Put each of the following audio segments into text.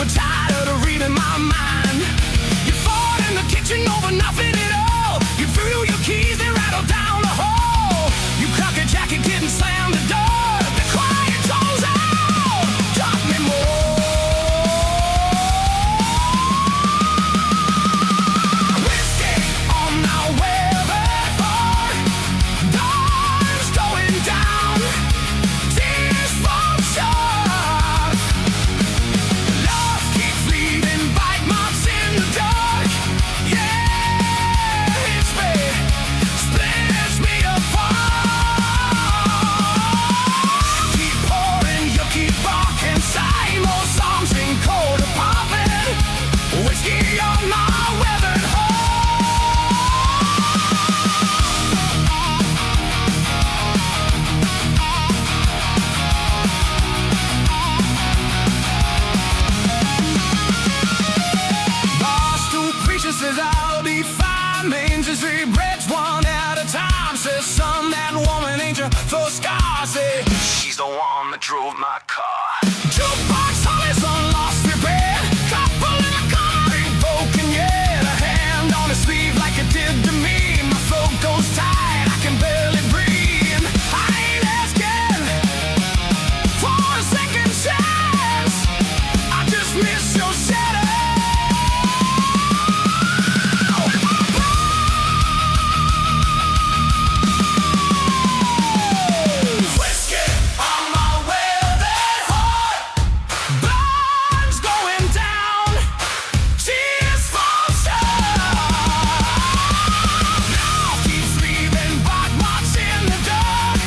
were tired of reading my mind. You fought in the kitchen over nothing at all. You threw your keys, they rattled down the hall. You cocked your jacket, kid, and slammed the door. The quiet calls out, talk me more. Whiskey on my weatherboard, dawn's going down, tears fall short. Love keeps leaving bite marks in the dark. Yeah, it's me, splits me apart. Keep pouring, you keep barking, same old songs in cold apartment. Whiskey on my weathered heart. Barstool preacher says I'll be fine. Main Street breaks one at a time. Says son, that woman ain't your first scar. Say she's the one that drove my car. Jukebox Holly's on lost repair. Couple in a car ain't broken yet. A hand on his sleeve like it did to me. My throat goes tight, I can barely breathe. I ain't asking for a second chance. I just miss your shadow. Whiskey on my weathered heart, blood's going down, tears fall short. Now keeps leaving bite marks in the dark.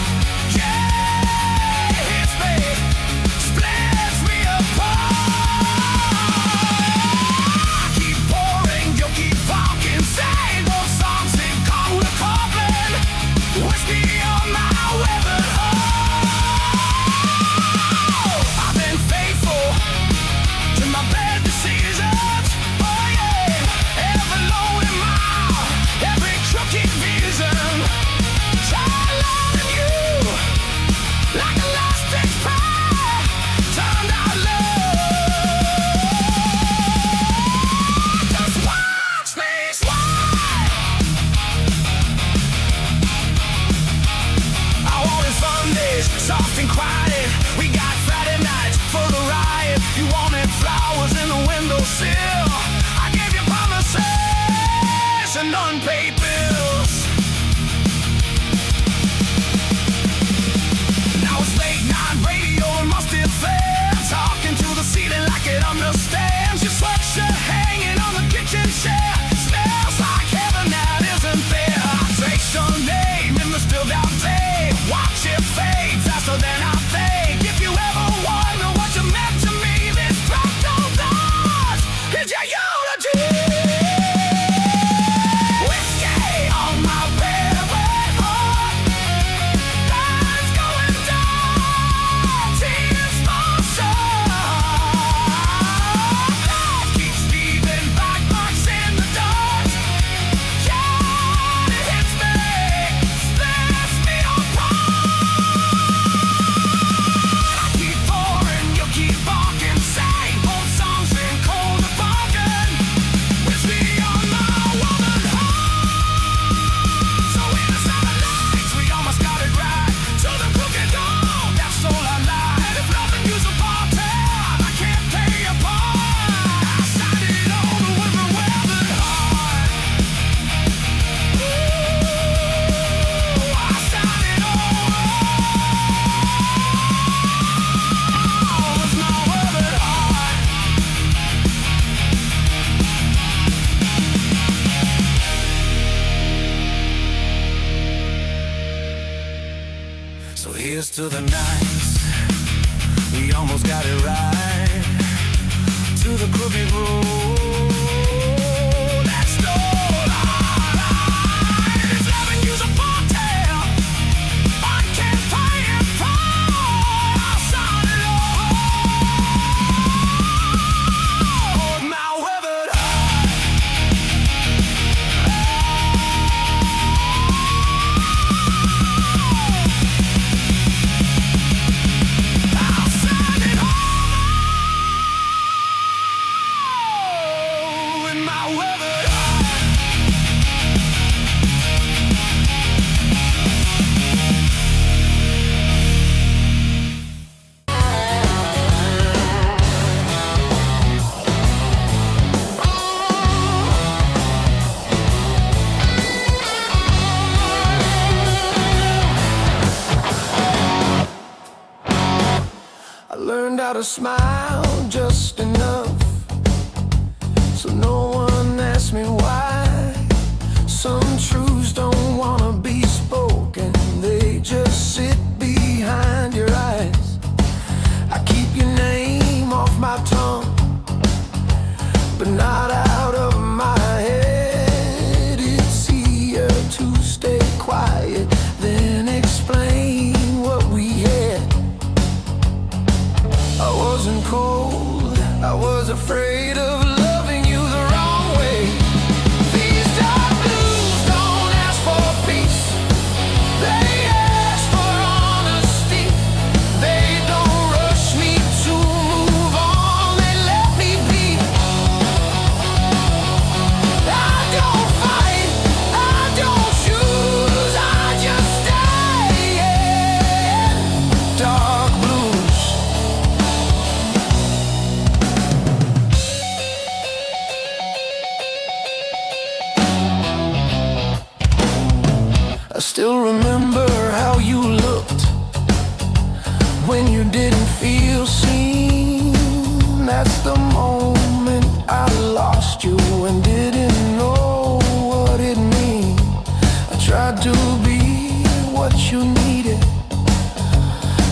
Yeah, it's me, splits me apart. Keep pouring, you keep talking, same old songs in cold apartment. Whiskey on my weathered heart. I've been faithful to my bad decisions. Oh yeah, every lonely mile, every crooked vision. Try loving you like a lost express. Turned out love. Just watch me slide. I wanted Sundays, soft and quiet. We got Friday nights for the riot. You wanted flowers in the windowsill. I gave you promises and unpaid bills. Now it's late night radio and musty fair. Talking to the ceiling like it understands. Your sweatshirt hanging on the kitchen chair. Smells like heaven that isn't there. I trace your name in the still down day. Watch it fade faster than I think. If you ever wonder what you meant to me, this fractal dance is your unity. Whiskey on my weathered heart, blood's going down, tears fall short. Love keeps leaving bite marks in the dark. Yeah, it hits me, splits me apart. Keep pouring, you keep barking, same old songs in cold apartment. Whiskey on my woman heart. So in the seven lights, we almost got it right. To the crooked dawn, that's all I lied. If loving you's a part-time, I can't pay you part. I signed it over with a weathered heart. Ooh, I signed it over with my weathered heart. So here's to the nights we almost got it right. To the crooked road that stole our lives. It's loving you's a part-time, I can't pay it for. I'll sign it over with my weathered heart. I'll sign it over. smile just enough, so no one asks me why. Some truths don't wanna be spoken, they just sit behind your eyes. I keep your name off my tongue, but not out of my head. It's easier to stay quiet than explain what we had. I wasn't cold, I was afraid of loving you the wrong way. These dark blues don't ask for peace, they ask for honesty. They don't rush me to move on, they let me be. I don't fight, I don't choose, I just stay. Dark blues. I still remember how you looked when you didn't feel seen. That's the moment I lost you and didn't know what it meant. I tried to be what you needed,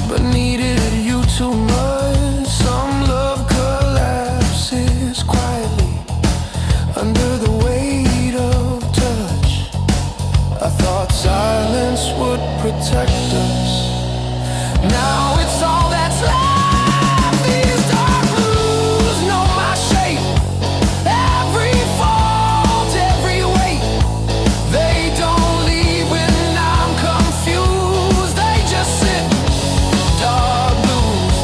but needed you too much. Some love collapses quietly under the weight of touch. I thought silence would protect us. Now it's all that's left. These dark blues know my shape, every fault, every weight. They don't leave when I'm confused, they just sit. Dark blues.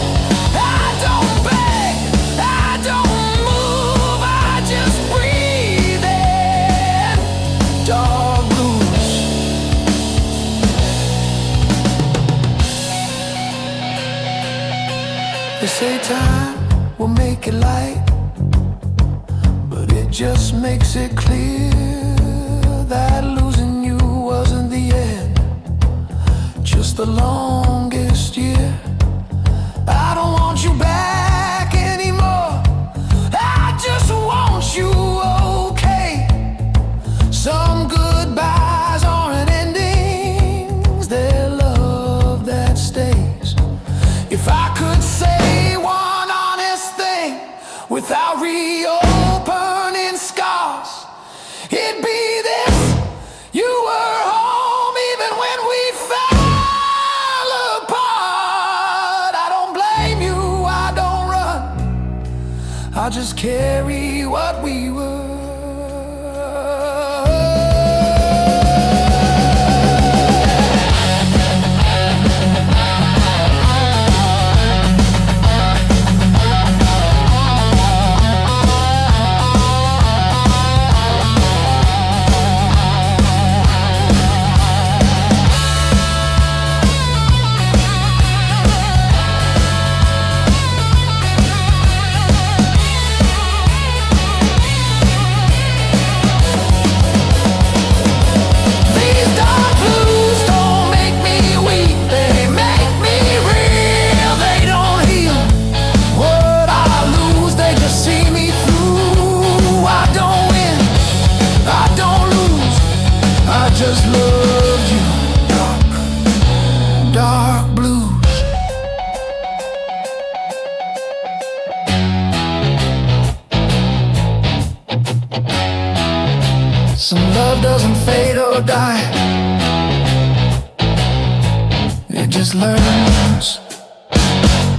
I don't beg, I don't move, I just breathe in. Dark blues. They say time will make it light, but it just makes it clear that losing you wasn't the end, just the longest year. I don't want you back anymore, I just want you okay. Some goodbyes aren't endings, they're love that stays. If I could say one honest thing without reopening scars, it'd be this: you were home even when we fell apart. I don't blame you, I don't run, I just carry what we were. Just love you, dark, dark blues. Some love doesn't fade or die, it just learns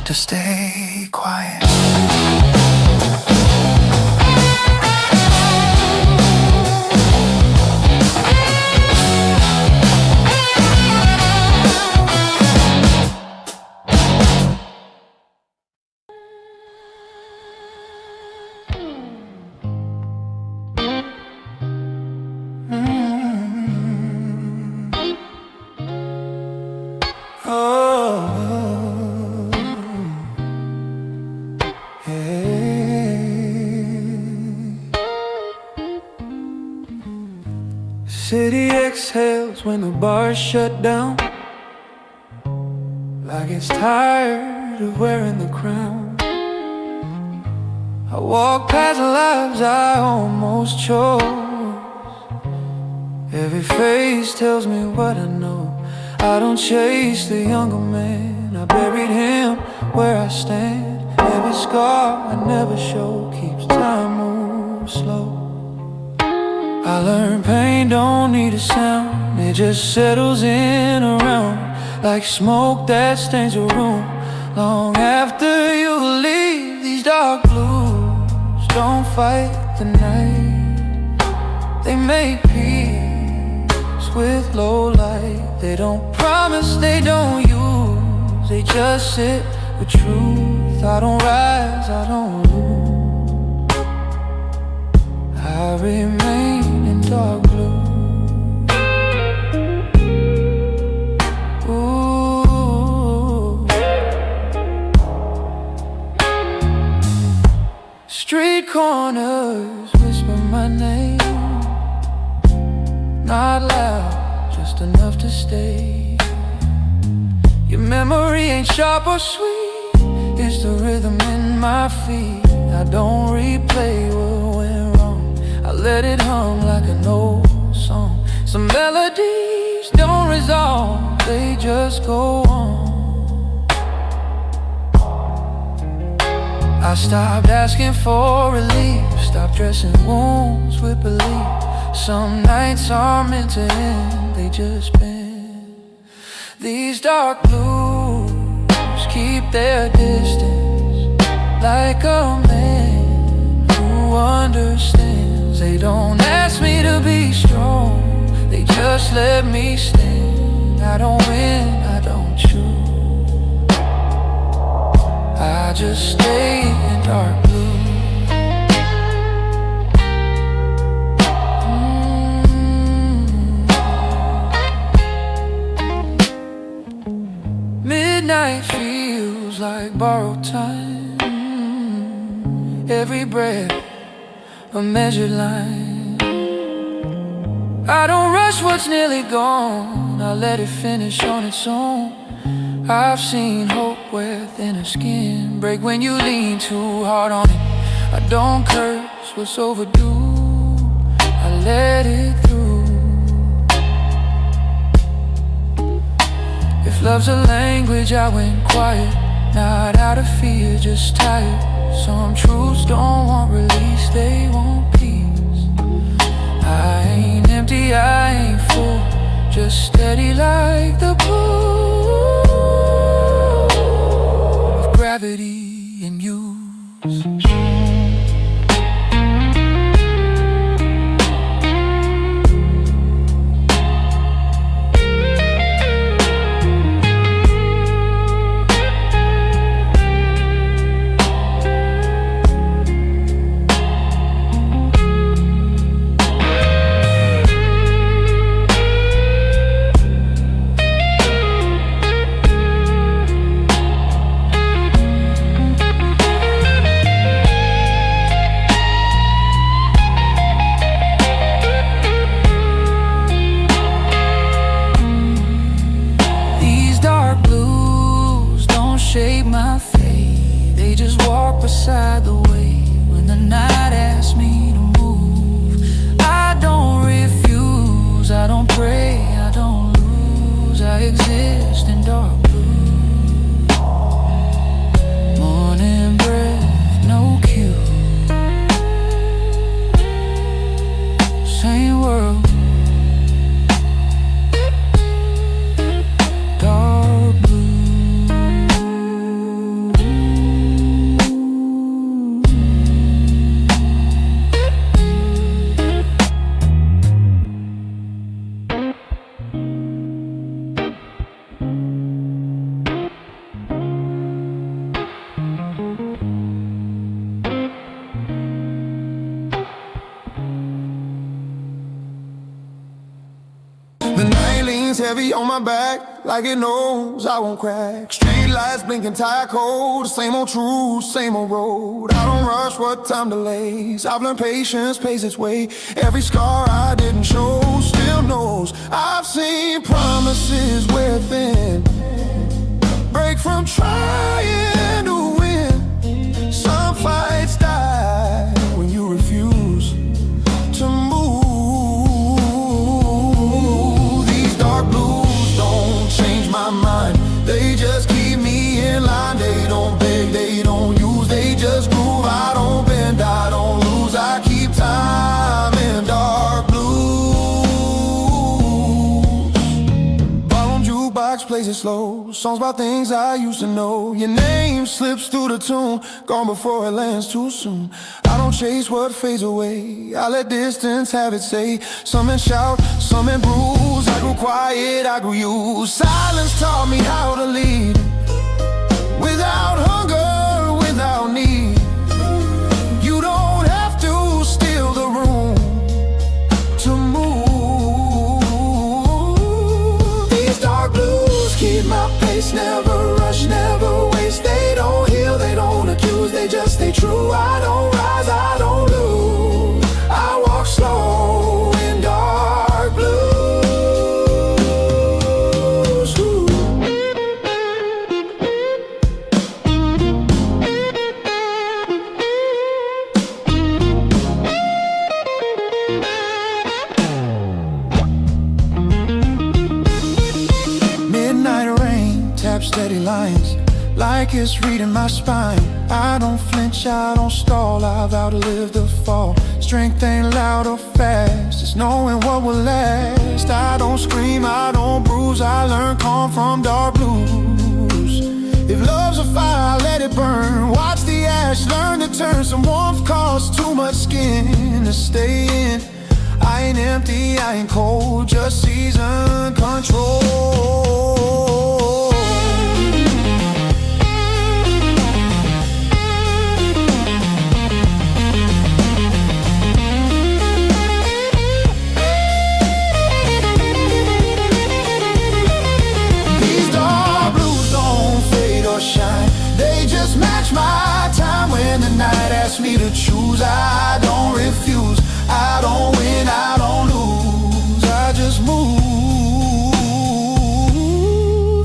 to stay quiet. City exhales when the bar's shut down, like it's tired of wearing the crown. I walk past lives I almost chose. Every face tells me what I know. I don't chase the younger man, I buried him where I stand. Every scar I never show keeps time move slow. I learned pain don't need a sound, it just settles in around like smoke that stains a room. Long after you leave, these dark blues don't fight the night. They make peace with low light. They don't promise, they don't use, they just sit with truth. I don't rise, I don't lose, I remain in dark blue. Ooh. Street corners whisper my name, not loud, just enough to stay. Your memory ain't sharp or sweet, it's the rhythm in my feet. I don't replay what went wrong, I let it hum like an old song. Some melodies don't resolve, they just go on. I stopped asking for relief, stopped dressing wounds with belief. Some nights are meant to end, they just bend. These dark blues keep their distance, like a man who understands. They don't ask me to be strong, they just let me stand. I don't win, I don't choose, I just stay in dark blue. Midnight feels like borrowed time, every breath a measured line. I don't rush what's nearly gone, I let it finish on its own. I've seen hope where thinner skin break when you lean too hard on it. I don't curse what's overdue, I let it through. If love's a language, I went quiet, not out of fear, just tired. Some truths don't want release, they want peace. I ain't empty, I ain't full, just steady like the pull of gravity and use. Shape my fate, they just walk beside the way when the night asks me to move. I don't refuse, I don't pray, I don't lose, I exist in dark blue. Morning breath, no cue, same world, dark blue. The night leans heavy on my back, like it knows I won't crack. Street lights blinking, tire cold, same old truth, same old road. I don't rush what time delays, I've learned patience pays its way. Every scar I didn't show still knows I've seen promises wear thin, break from trying to win. Some fights die slow. Songs about things I used to know. Your name slips through the tune, gone before it lands too soon. I don't chase what fades away, I let distance have its say. Some men shout, some men bruise. I grew quiet, I grew used. Silence taught me how to lead, without hunger, without need. You don't have to steal the room to move. These dark blues keep my pace, never rush, never waste. They don't heal, they don't accuse, they just stay true. I don't rise, I don't lose, I walk slow in dark blues. Steady lines, like it's reading my spine. I don't flinch, I don't stall, I've outlived the fall. Strength ain't loud or fast, it's knowing what will last. I don't scream, I don't bruise, I learn calm from dark blues. If love's a fire, let it burn. Watch the ash, learn to turn. Some warmth costs too much skin to stay in. I ain't empty, I ain't cold, just season control. Shine. They just match my time. When the night asks me to choose, I don't refuse. I don't win, I don't lose, I just move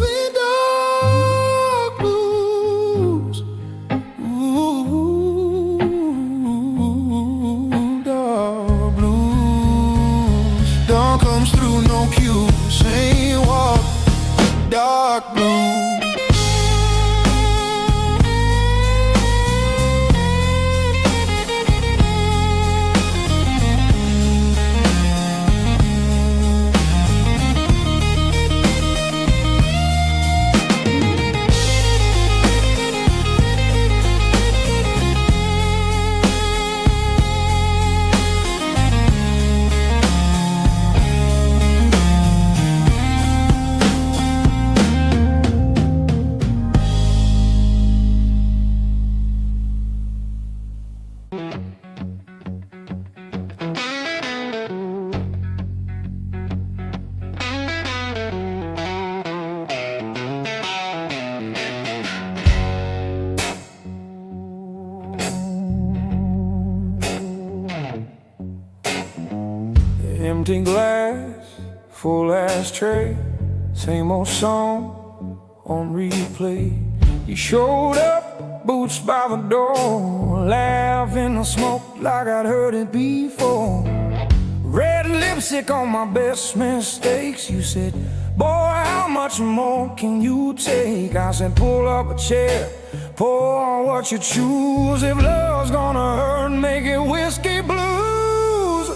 in dark blues. Ooh, dark blues. Dawn comes through, no cue, same walk, dark blues. Empty glass, full ashtray, same old song on replay. You showed up, boots by the door, laughing and smoke like I'd heard it before. Red lipstick on my best mistakes. You said, boy, how much more can you take? I said, pull up a chair, pour what you choose. If love's gonna hurt, make it whiskey blues.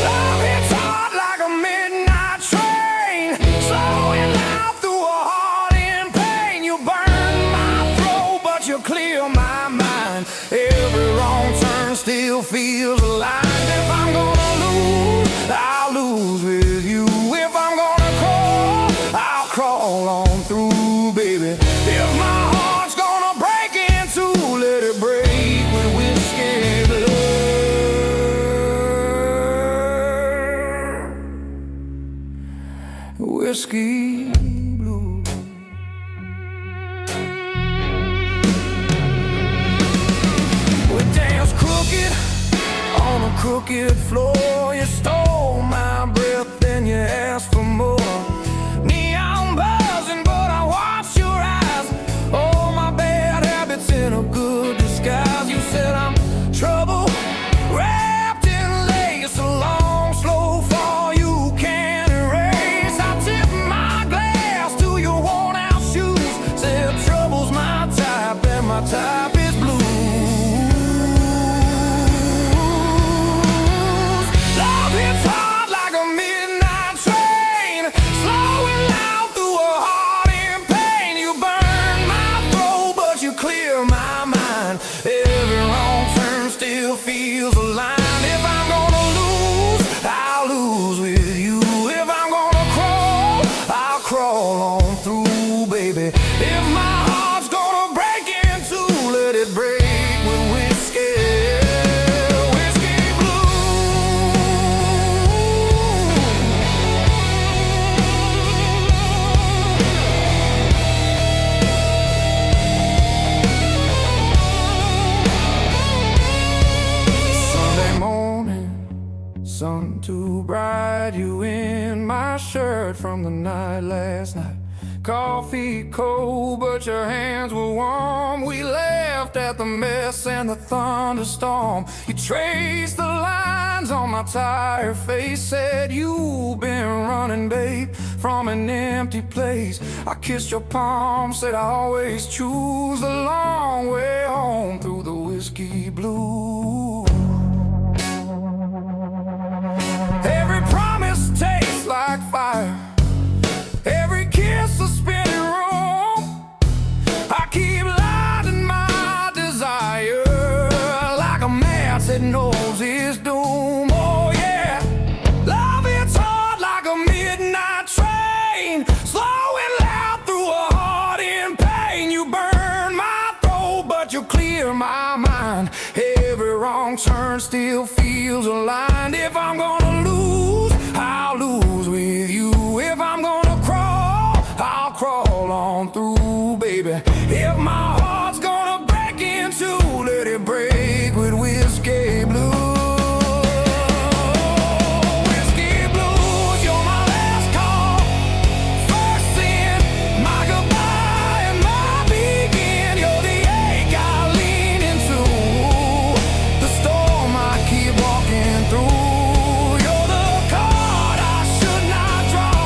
Love hits hard like a midnight train, slowing loud through a heart in pain. You burn my throat, but you clear my mind. Every wrong turn still feels alive. If I'm gonna lose, I'll lose with you. If I'm gonna crawl, I'll crawl on through, baby. If my heart's gonna break in two, let it break with whiskey blood. Whiskey blue. We danced crooked on a crooked floor. You stole my breath, then you asked for more. Neon buzzing, but I watched your eyes. Oh, my bad habits in a good disguise. You said I'm trouble wrapped in lace, a long, slow fall you can't erase. I tip my glass to your worn out shoes. Said trouble's my type, and my type is blue. Love hits hard like a midnight train. feels aligned. If I'm gonna lose, I'll lose with you. If I'm gonna crawl, I'll crawl on through, baby. If my heart's gonna break in two, let it break with whiskey. Whiskey blues. Sunday morning, sun too bright, you in my shirt from the night last night. Coffee cold, but your hands were warm. We laughed at the mess and the thunderstorm. You traced the lines on my tired face, said you've been running, babe, from an empty place. I kissed your palm, said I always choose the long way home through the whiskey blues. Every promise tastes like fire, every kiss a spinning room. I keep lighting my desire like a man that knows his doom. Oh yeah, love hits hard like a midnight train, slowing loud through a heart in pain. You burn my throat, but you clear my mind. Every wrong turn still feels aligned. If I'm gonna lose, I'll lose with you. If I'm gonna crawl, I'll crawl on through, baby. If my heart's gonna break in two, let it break with whiskey blues. Whiskey blues, you're my last call, first sin, my goodbye and my begin. You're the ache I lean into, the storm I keep walking through. You're the card I should not draw,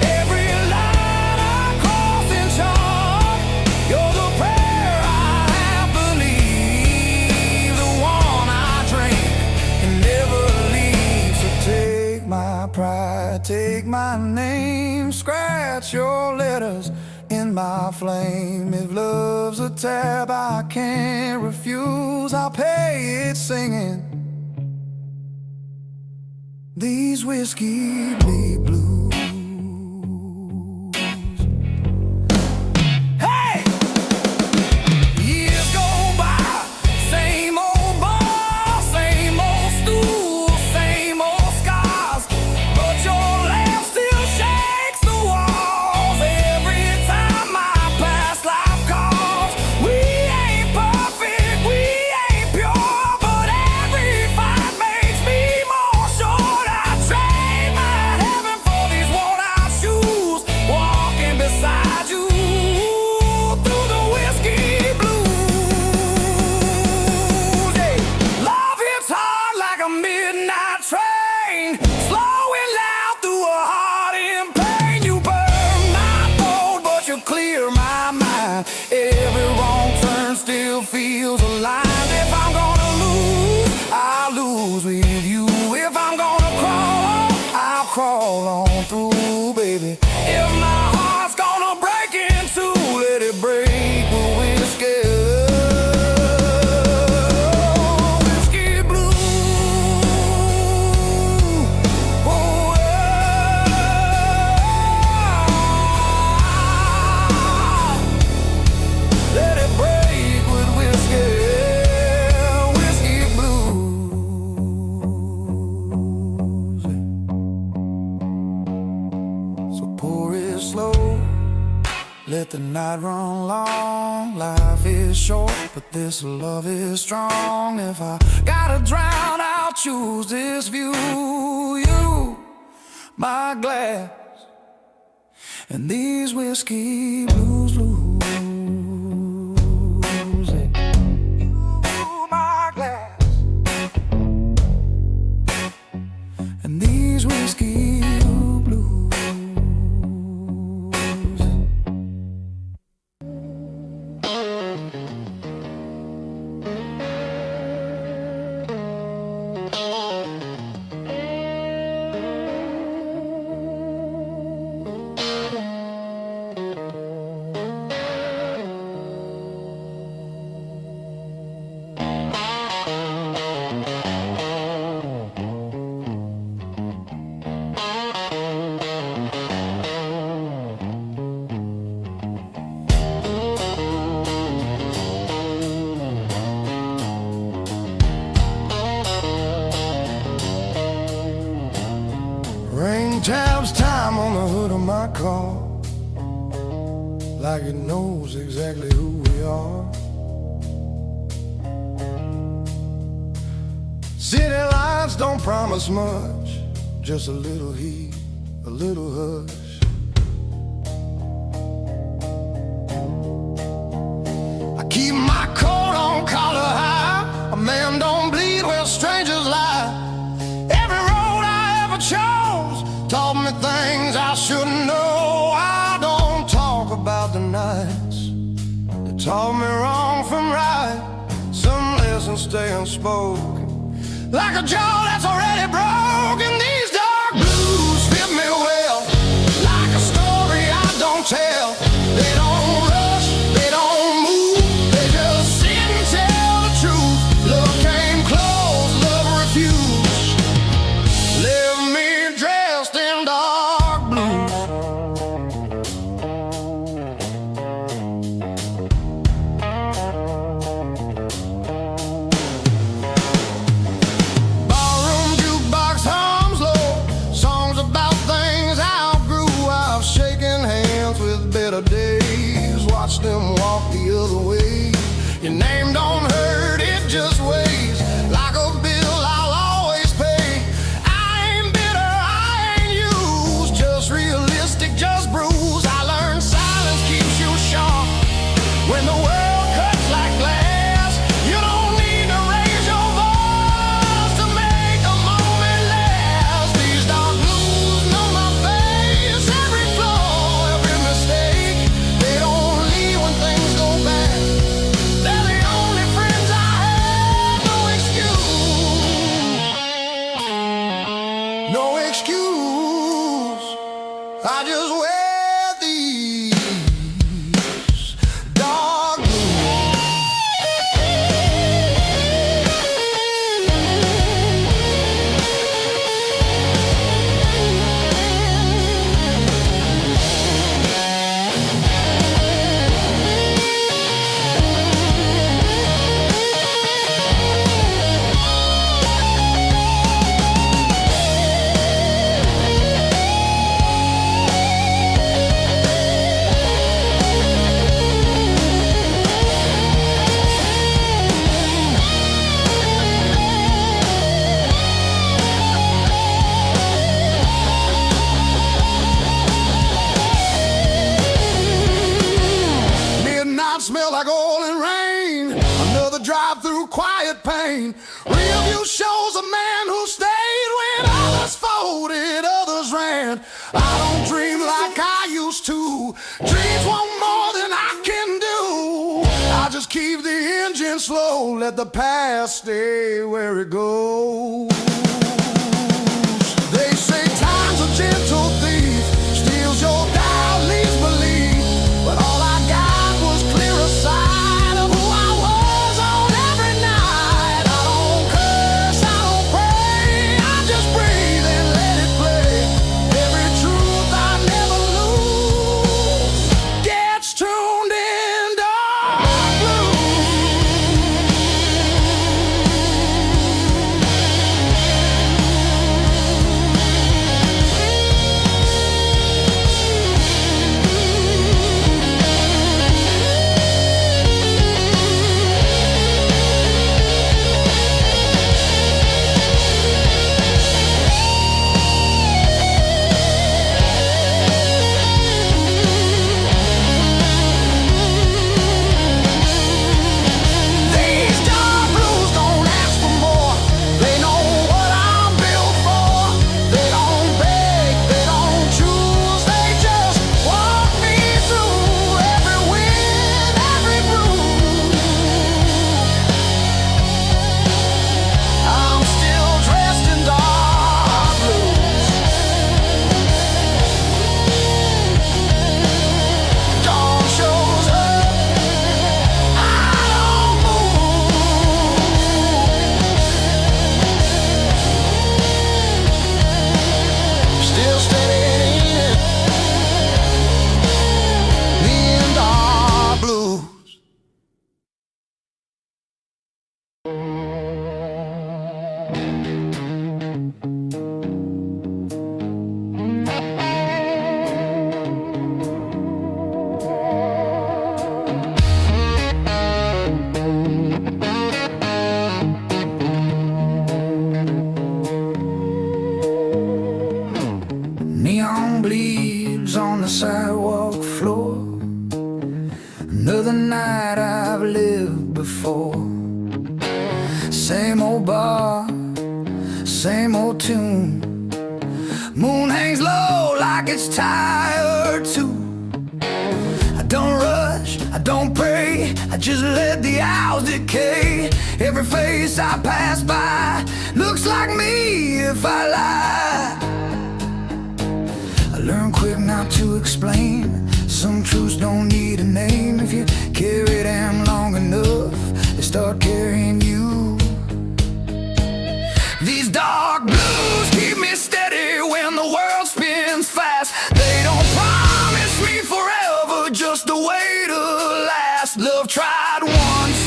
every line I cross in chalk. You're the prayer I have believed, the one I drink and never leave. So take my pride, take my name, scratch your letters in my flame. If love's a tab I can't refuse, I'll pay it singing these whiskey blues. Hey! Years go by, same old bar, same old stool, same old scars, but your laugh still shakes the walls every time my past life calls. We ain't perfect, we ain't pure, but every fight makes me more sure. I trade my heaven for these worn-out shoes, walking beside you through the whiskey blues. Yeah. Love hits hard like a midnight train, slowing loud through a heart in pain. You burn my throat, but you clear my mind. Every wrong turn still feels aligned. If I'm gonna lose, I'll lose with you. If I'm gonna crawl, I'll crawl on through, baby. If my heart's gonna break in two, let it break with whiskey. Whiskey blues. Oh, yeah. Let it break with whiskey. Whiskey blues. So pour it slow, let the night run long. Life is short, but this love is strong. If I gotta drown, I'll choose this view. You, my glass, and these whiskey blues. You, my glass, and these whiskey blues. tabs time on the hood of my car, like it knows exactly who we are. City lights don't promise much, just a little heat, a little hush. I keep my coat on collar high, a man don't bleed where strangers lie. Every road I ever chose taught me things I shouldn't know. I don't talk about the nights that taught me wrong from right. Some lessons stay unspoken, like a jaw that's already broken. These dark blues fit me well, like a story I don't tell. They don't rush, they don't move, they just sit and tell the truth. Love came close, love refused, left me dressed in dark blues. Ballroom jukebox hums low, songs about things I outgrew. I've shaken hands with better days, watched them walk the other way. Your name don't hurt, it just weighs like a bill I'll always pay. I ain't bitter, I ain't used, just realistic, just bruised. I learned silence keeps you sharp when the world cuts like glass. You don't need to raise your voice to make a moment last. These dark blues know my face, every flaw, every mistake. They don't leave when things go bad, they're the only friends I have. No excuse, no excuse. I just wear these dark midnight smell like oil and rain, another drive through quiet pain. Real view shows a man who stayed when others folded, others ran. I don't dream like I used to, dreams want more than I can do. I just keep the engine slow, let the past stay where it goes. They say time's a gentle thief, steals your doubt, leaves belief. But all I got was clearer sight of who I was on every night. I don't curse, I don't pray, I just breathe and let it play. Every truth I never lose gets tuned in dark blue. Same old bar, same old tune. Moon hangs low like it's tired too. I don't rush, I don't pray, I just let the hours decay. Every face I pass by looks like me if I lie. I learn quick not to explain. Some truths don't need a name. If you carry them long enough, they start carrying you. These dark blues keep me steady when the world spins fast. They don't promise me forever, just a way to last. Love tried once,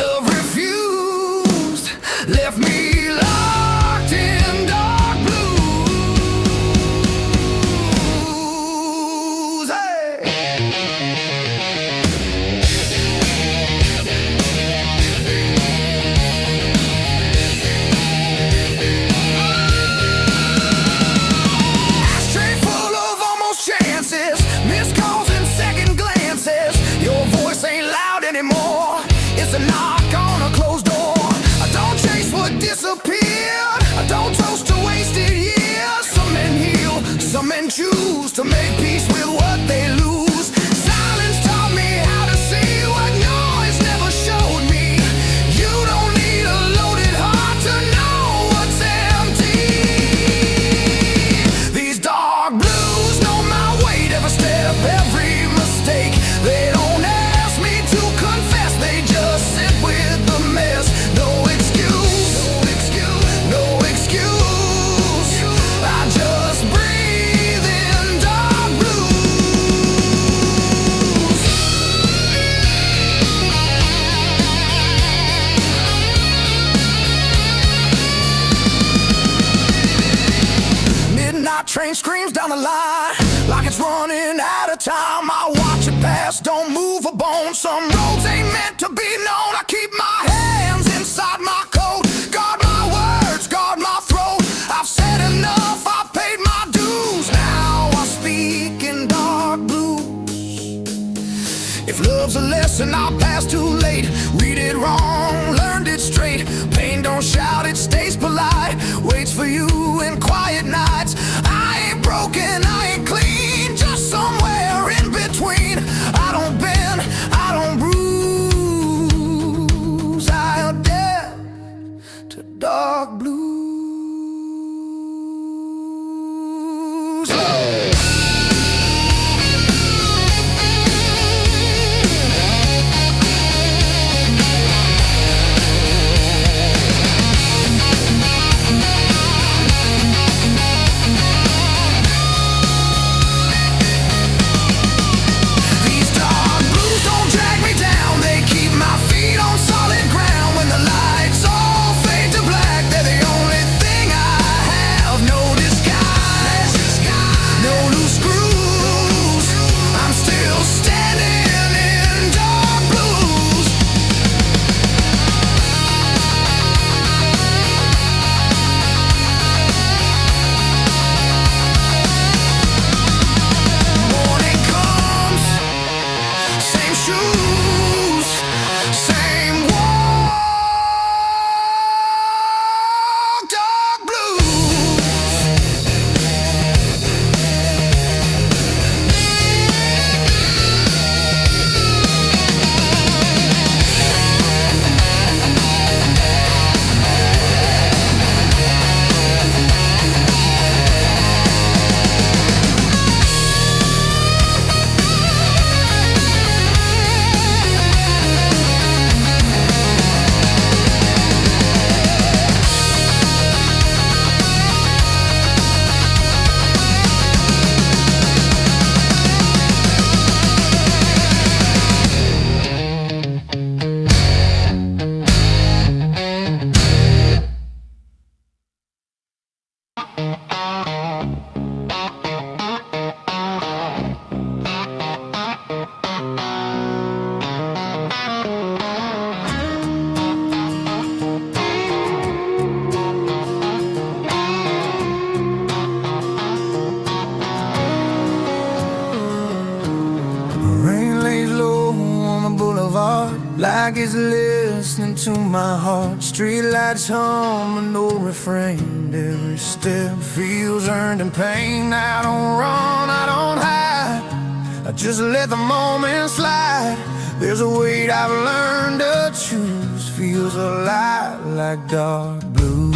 love refused, left me locked in dark blues. Hey. Ashtray full of almost chances, missed calls and second glances. Your voice ain't loud anymore, it's a knock on a closed door. I don't chase what disappeared, I don't toast to wasted years. Some men heal, some men choose to make peace with what they lose. Silence taught me how to see what noise never showed me. You don't need a loaded heart to know what's empty. These dark blues know my weight, every step, every mistake. They don't ask me to confess, they just sit with the mess. No excuse, no excuse. I just breathe in dark blues. Midnight train screams down the line like it's running out of time. I watch it pass, don't move a bone. Some roads ain't meant to be known. I keep my hands inside my coat, guard my words, guard my throat. I've said enough, I've paid my dues. Now I speak in dark blues. If love's a lesson I passed too late, read it wrong, learned it straight. Pain don't shout, it stays polite, waits for you in quiet nights. I ain't broken, I ain't clean, just somewhere in between. I don't bend, I don't bruise, I adapt to dark blues. These dark blues don't drag me down, they keep my feet on solid ground. When the lights all fade to black, they're the only thing I have. No disguise, no loose screws. I'm still standing in dark blues. Morning comes, same shoes, same walk, dark blues. Rain lays low on the boulevard like it's listening. listening to my heart. Streetlights hum, an old refrain. Every step feels earned in pain. I don't run, I don't hide, I just let the moment slide. There's a weight I've learned to choose. Feels a lot like dark blues.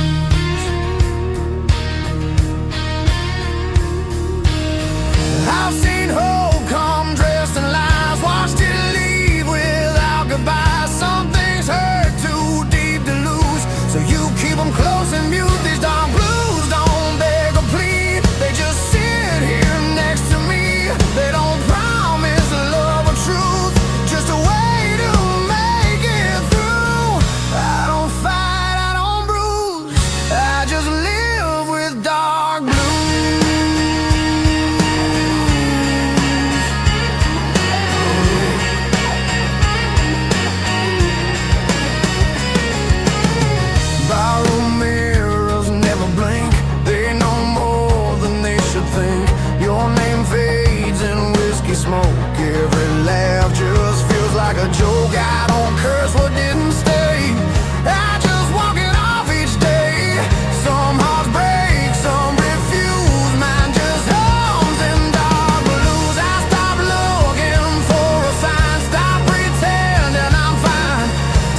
I've seen hope come dressed in lies, watched it leave without goodbye. Some things hurt too deep to lose, so you keep them close and mute. These dark blues don't beg or plead, they just sit here next to me. They don't promise love or truth, just a way to make it through. I don't fight, I don't bruise, I just live with dark blues. Smoke, every laugh just feels like a joke. I don't curse what didn't stay, I just walk it off each day. Some hearts break, some refuse, mine just hums in dark blues. I stop looking for a sign, stop pretending I'm fine.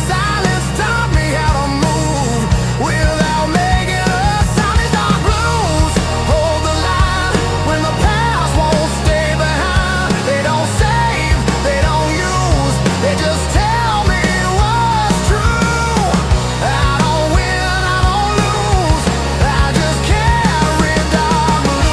Silence taught me how to move without making a sound. These dark blues hold the line when the past won't stay behind. They don't save, they don't use, they just tell me what's true. I don't win, I don't lose, I just carry dark blues.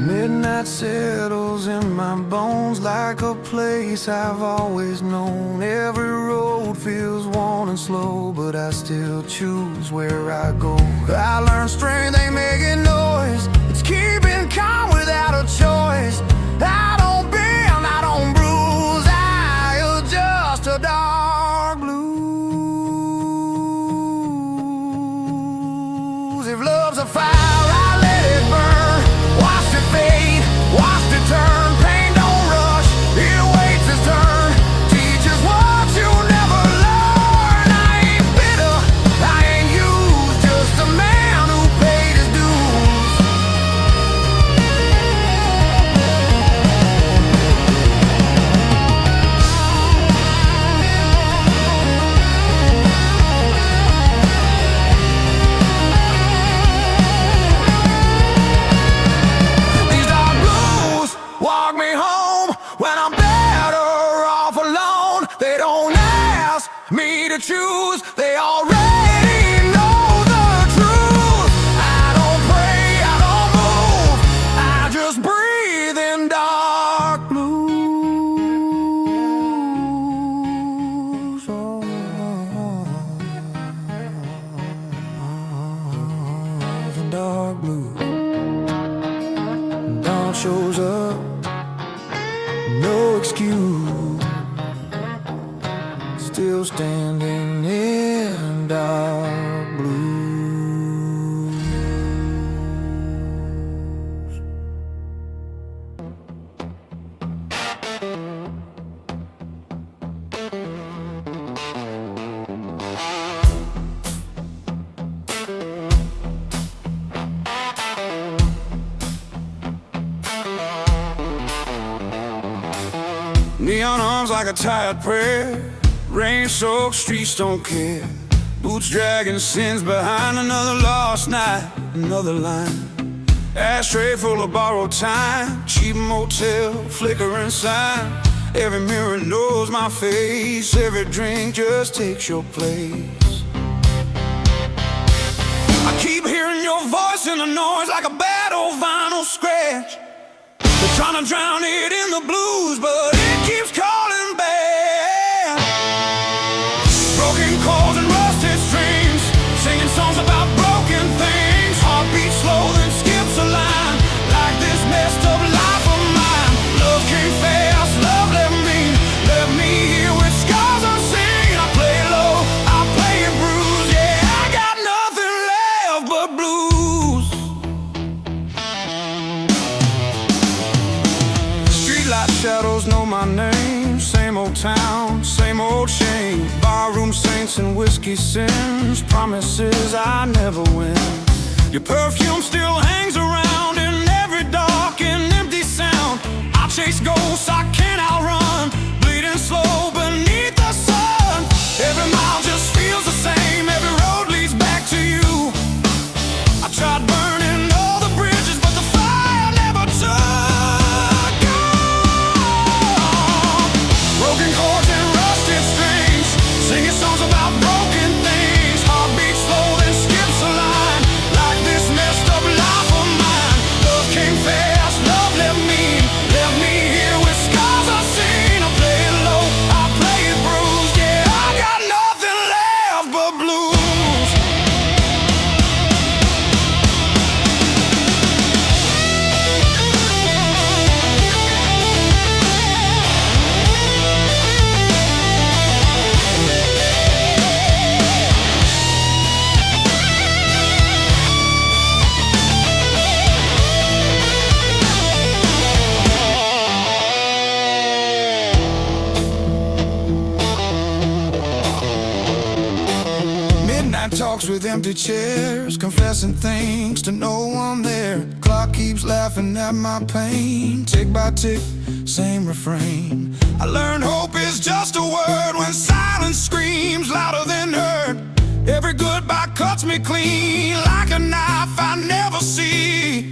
Midnight settles in my bones like a place I've always known. Every road feels worn and slow, but I still choose where I go. I learned strength ain't making noise, it's keeping calm without a choice. I don't bend, I don't bruise, I adjust to dark blues. If love's a fire, I let it burn. Watch it fade, watch it turn. Pain don't rush, it waits its turn. Teaches what you never learn. I ain't bitter, I ain't used, just a man who paid his dues. These dark blues walk me home when I'm better off alone. They don't ask me to choose, they already know the truth. I don't pray, I don't move, I just breathe in dark blues. Oh, in dark blues. Dawn shows up, no excuse, still standing in dark blues. Neon arms like a tired prayer, rain-soaked streets don't care. Boots dragging sins behind, another lost night, another line. Ashtray full of borrowed time, cheap motel, flickering sign. Every mirror knows my face, every drink just takes your place. I keep hearing your voice in the noise like a bad old vinyl scratch. They're trying to drown it in the blues, but it keeps calling back. Broken chords and rusted strings, singing songs about broken things. Heartbeat slow, then skips a line, like this messed up life of mine. Love came fast, love left me hear with scars unseen. I drinks and whiskey sins, promises I never win. Your perfume still hangs around in every dark and empty sound. I chase ghosts I can't outrun, bleeding slow beneath the sun. Every mile just feels the same, every road leads back to you. I tried burning all the bridges, but the fire never took on. Broken chords and rusted strings, singing songs about broken things. Heartbeat slow, then skips a line, like this messed up life of mine. Love came fast, love left me here with scars I've seen. I play it low, I play it bruised. Yeah, I got nothing left but blues. Midnight talks with empty chairs, confessing things to no one there. Clock keeps laughing at my pain, tick by tick, same refrain. I learned hope is just a word when silence screams louder than heard. Every goodbye cuts me clean like a knife I never see.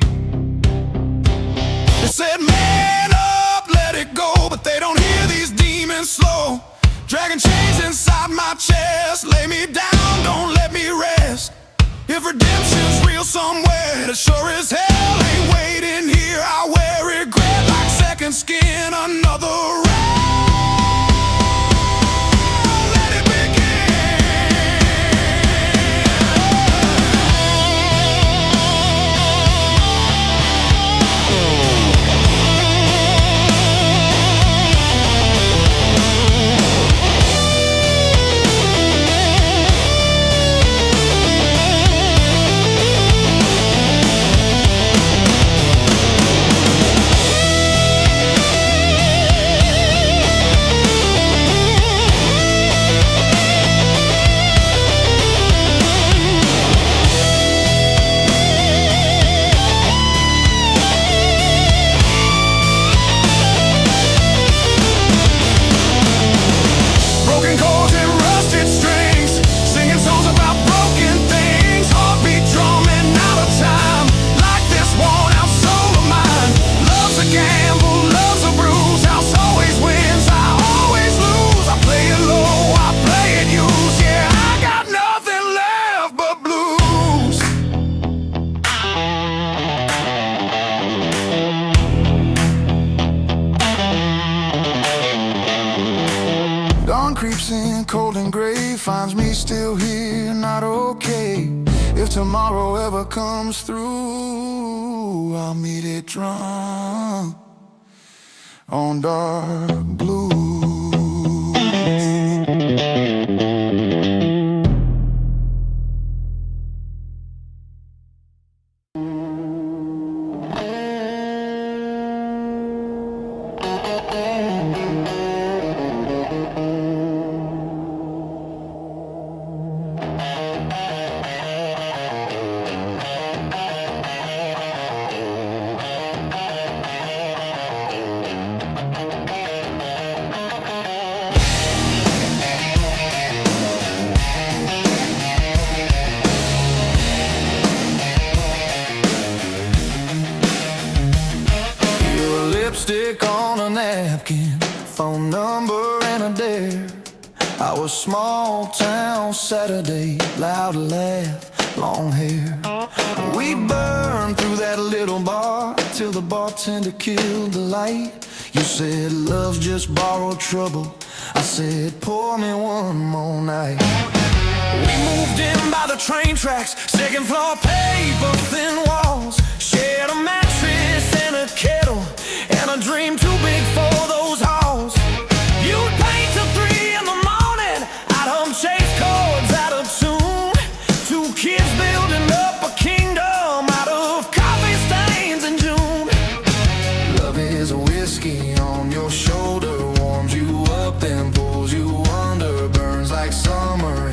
They said man up, let it go, but they don't hear these demons slow. Dragging chains inside my chest, lay me down, don't let me rest. If redemption's real somewhere, it sure as hell ain't waiting here. I wear regret like second skin, another round. Let it creeps in cold and gray, finds me still here, not okay. If tomorrow ever comes through, I'll meet it drunk on dark blue. Lipstick on a napkin, phone number and a dare. I was small town Saturday, loud laugh, long hair. We burned through that little bar till the bartender killed the light. You said love's just borrowed trouble, I said pour me one more night. We moved in by the train tracks, second floor paper thin walls. Shared a mattress and a kettle, and a dream too big for those halls. You'd paint till 3 in the morning, I'd hum chase chords out of tune. Two kids building up a kingdom out of coffee stains in June. Love is a whiskey on your shoulder, warms you up then pulls you under, burns like summer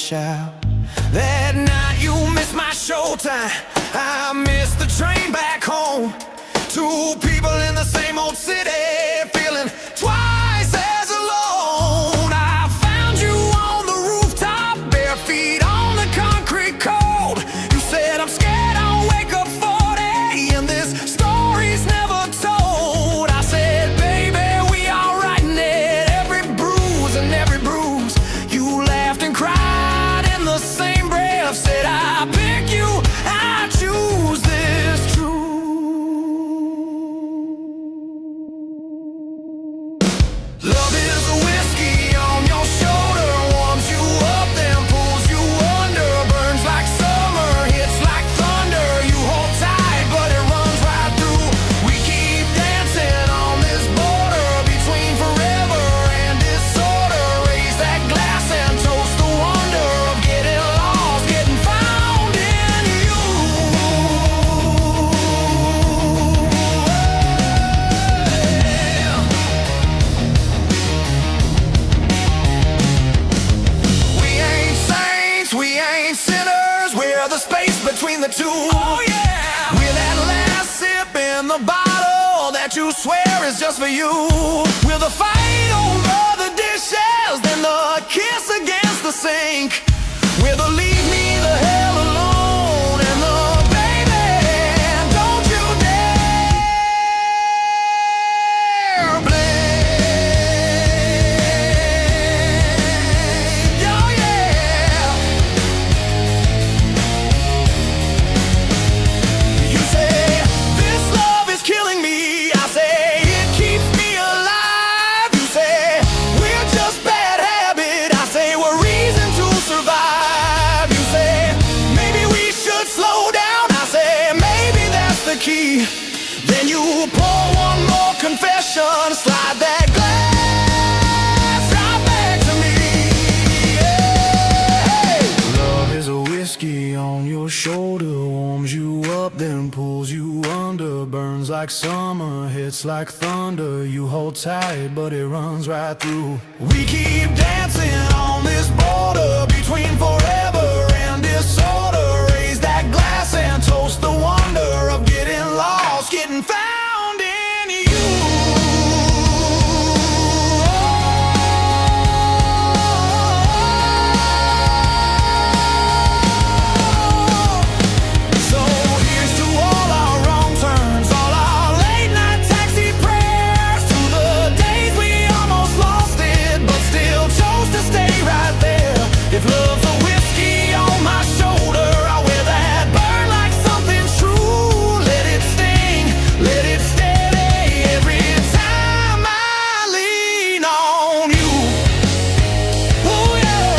shout. That night you missed my showtime, I missed the train back home. Two people in the same old city, feeling twice as alone. I found you on the rooftop, bare feet on the concrete cold. You said, I'm scared I'll wake up 40 and this story's never told. I said, baby, we are writing it, every bruise and every bruise. You laughed and cried in the same breath, said, I pick you, I choose this truth. Love is a whiskey on your shoulder, warms you up, then pulls you under. Burns like summer, hits like thunder. You hold tight, but it runs right through. We keep dancing on this border between forever and disorder. Raise that glass and toast the wonder of getting lost, getting found in you. We ain't saints, we ain't sinners, we're the space between the two. Oh yeah! We're that last sip in the bottle that you swear is just for you. We're the fight over the dishes, then the kiss against the sink. We're the leave me the hell alone, and the baby, don't you dare blame. Oh yeah! You say, this love is killing me. I say, it keeps me alive. You say, we're just bad habit. I say, we're reason to survive. You say, maybe we should slow down. I say, maybe that's the key. Then you pour one more confession, slide that glass right back to me. Hey! Love is a whiskey on your shoulder, warms you up, then pulls you under. Burns like summer, hits like thunder. You hold tight, but it runs right through. We keep dancing on this border between forever and disorder. Raise that glass and toast the wonder of getting lost, getting found in you. So here's to all our wrong turns, all our late night taxi prayers, to the days we almost lost it, but still chose to stay right there. If love's a whiskey on my shoulder, I'll wear that burn like something true. Let it sting, let it steady every time I lean on you. Oh yeah.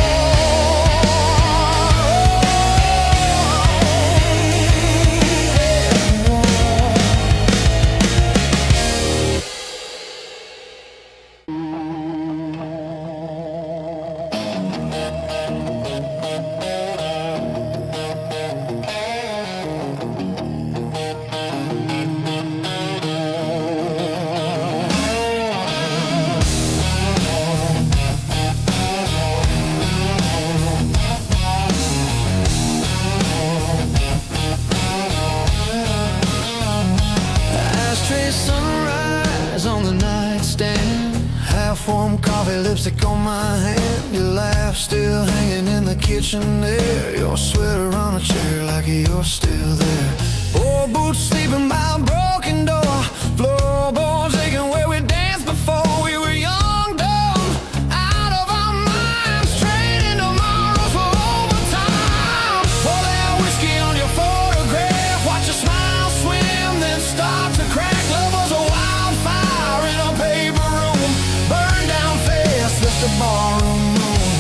Ashtray sunrise on the nightstand, half-warm coffee, lipstick on my hand. Your laugh still hanging in the kitchen there, your sweater on a chair like you're still there. Old boots sleeping by a broken door, floorboards aching where we danced before. We were young, dumb, out of our minds, trading tomorrows for overtime. Pour that whiskey on your photograph, watch your smile swim, then start to crack. Love was a wildfire in a paper room, burned down fast, left the barroom room.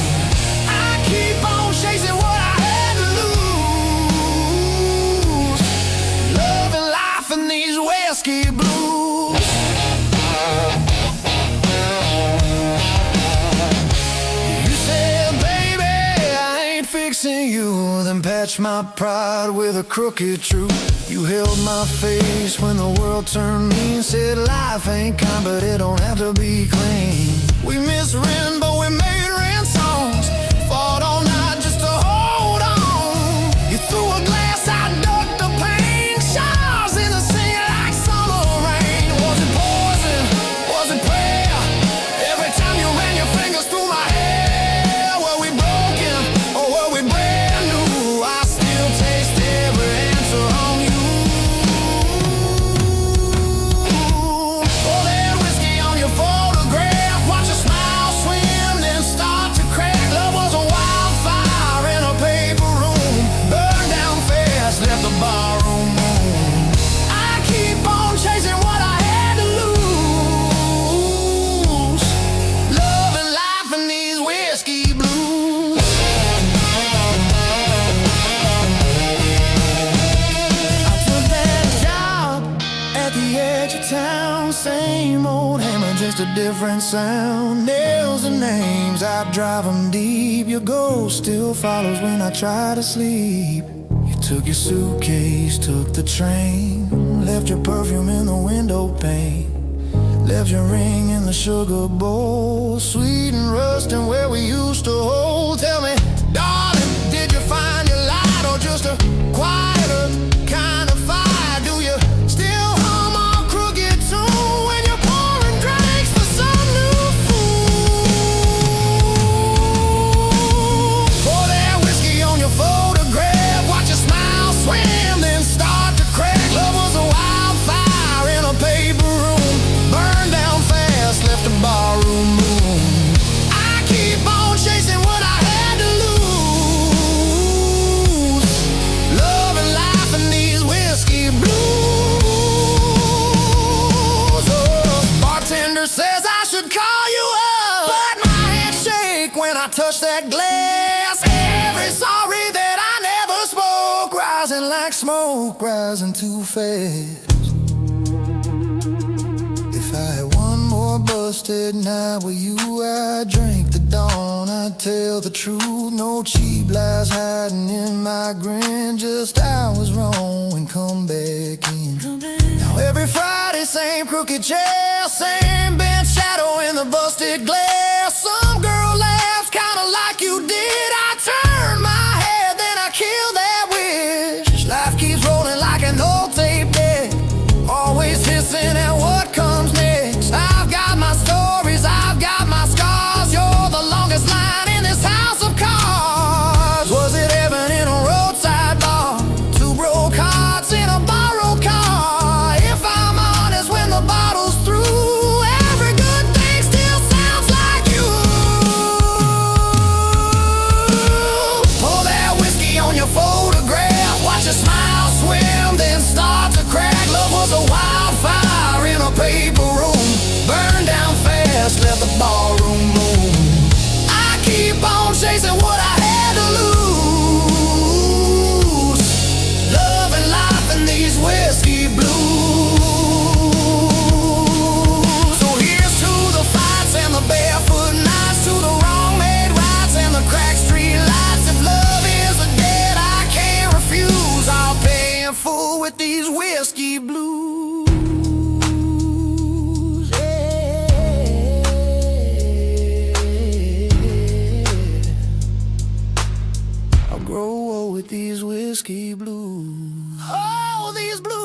I keep on chasing what I had to lose, love and life and these whiskey blues. You said, baby, I ain't fixing you, then patched my pride with a crooked truth. You held my face when the world turned mean, said life ain't kind, but it don't have to be clean. We misread, but we made rent songs, fought all night just to just a different sound. Nails and names, I drive them deep. Your ghost still follows when I try to sleep. You took your suitcase, took the train, left your perfume in the window pane, left your ring in the sugar bowl, sweet and rusting where we used to hold. Tell me, darling, did you find your light, or just a quieter kind of fire? Do you still hum our crooked tune when you're pouring drinks for some new fool? Pour that whiskey on your photograph, watch your smile swim, then start to crack. Love was a wildfire in a paper room, burned down fast, left a barroom room. I keep on chasing what I had to lose, love and life and these whiskey blues. Oh, bartender says I should call you up, but my hands shake when I touch that glass. Every sorry that I never spoke, rising like smoke, rising too fast. If I had one more busted night with you, I'd drink the dawn, I'd tell the truth. No cheap lies hiding in my grin, just I was wrong and come back in. Now every Friday, same crooked chair, same bench shadow in the busted glass. Some girl laughs kinda like you did. I turn my head, then I kill that wish. Life keeps rolling like an old tape deck, always hissing at what comes next. I've got my stories, I've got my scars. You're the longest line in this house of cards. Was it heaven in a roadside bar? Two broke hearts in a borrowed car. If I'm honest, when the bottle's through, every good thing still sounds like you. Pour that whiskey on your photograph, watch your smile swim, then start to crack. Love was a wildfire in a paper room, burned down fast, left the barroom room. I keep on chasing what I had to lose, love and life and these whiskey blues. So here's to the fights and the barefoot nights, to the wrong made rights and the cracked street lights. If love is a debt I can't refuse, I'll pay in full with these whiskey blues. Yeah. I'll grow old with these whiskey blues. Oh, these blues.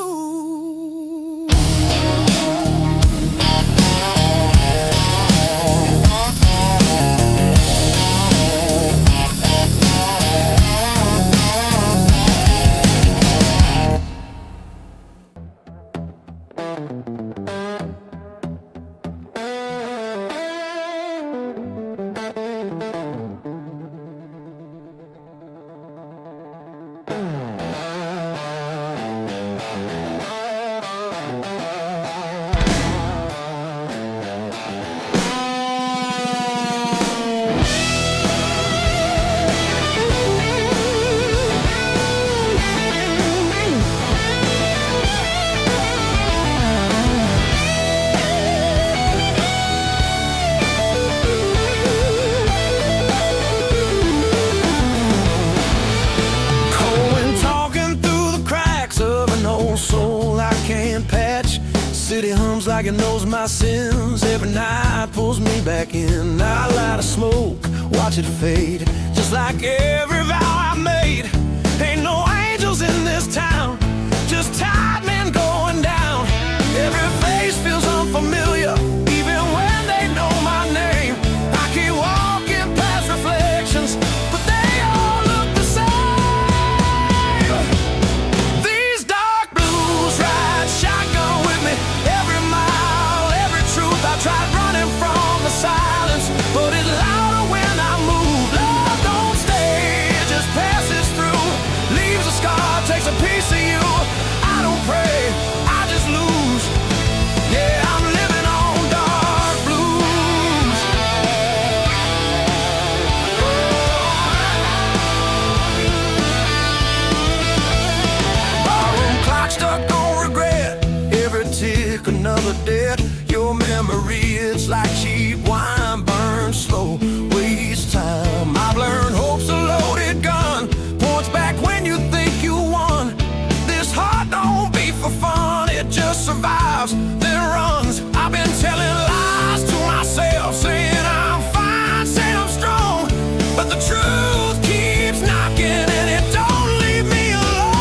City hums like it knows my sins. Every night pulls me back in. I light a smoke, watch it fade, just like every vow I made. Ain't no angels in this town, just tired men going down. Every face feels unfamiliar, even when they know my name. I keep walking past reflections, but they all look the same. These dark blues ride shotgun with me every mile, every truth. I tried running from the silence, but it's louder when I move. Love don't stay, it just passes through, leaves a scar, takes a piece of you. I don't pray, I just lose. Yeah, I'm living on dark blues. Barroom clock stuck on regret, every tick another debt. Your memory memory, it's like cheap wine, burns slow, waste time. I've learned hope's a loaded gun, points back when you think you won. This heart don't beat for fun, it just survives, then runs. I've been telling lies to myself, saying I'm fine, saying I'm strong, but the truth keeps knocking and it don't leave me alone.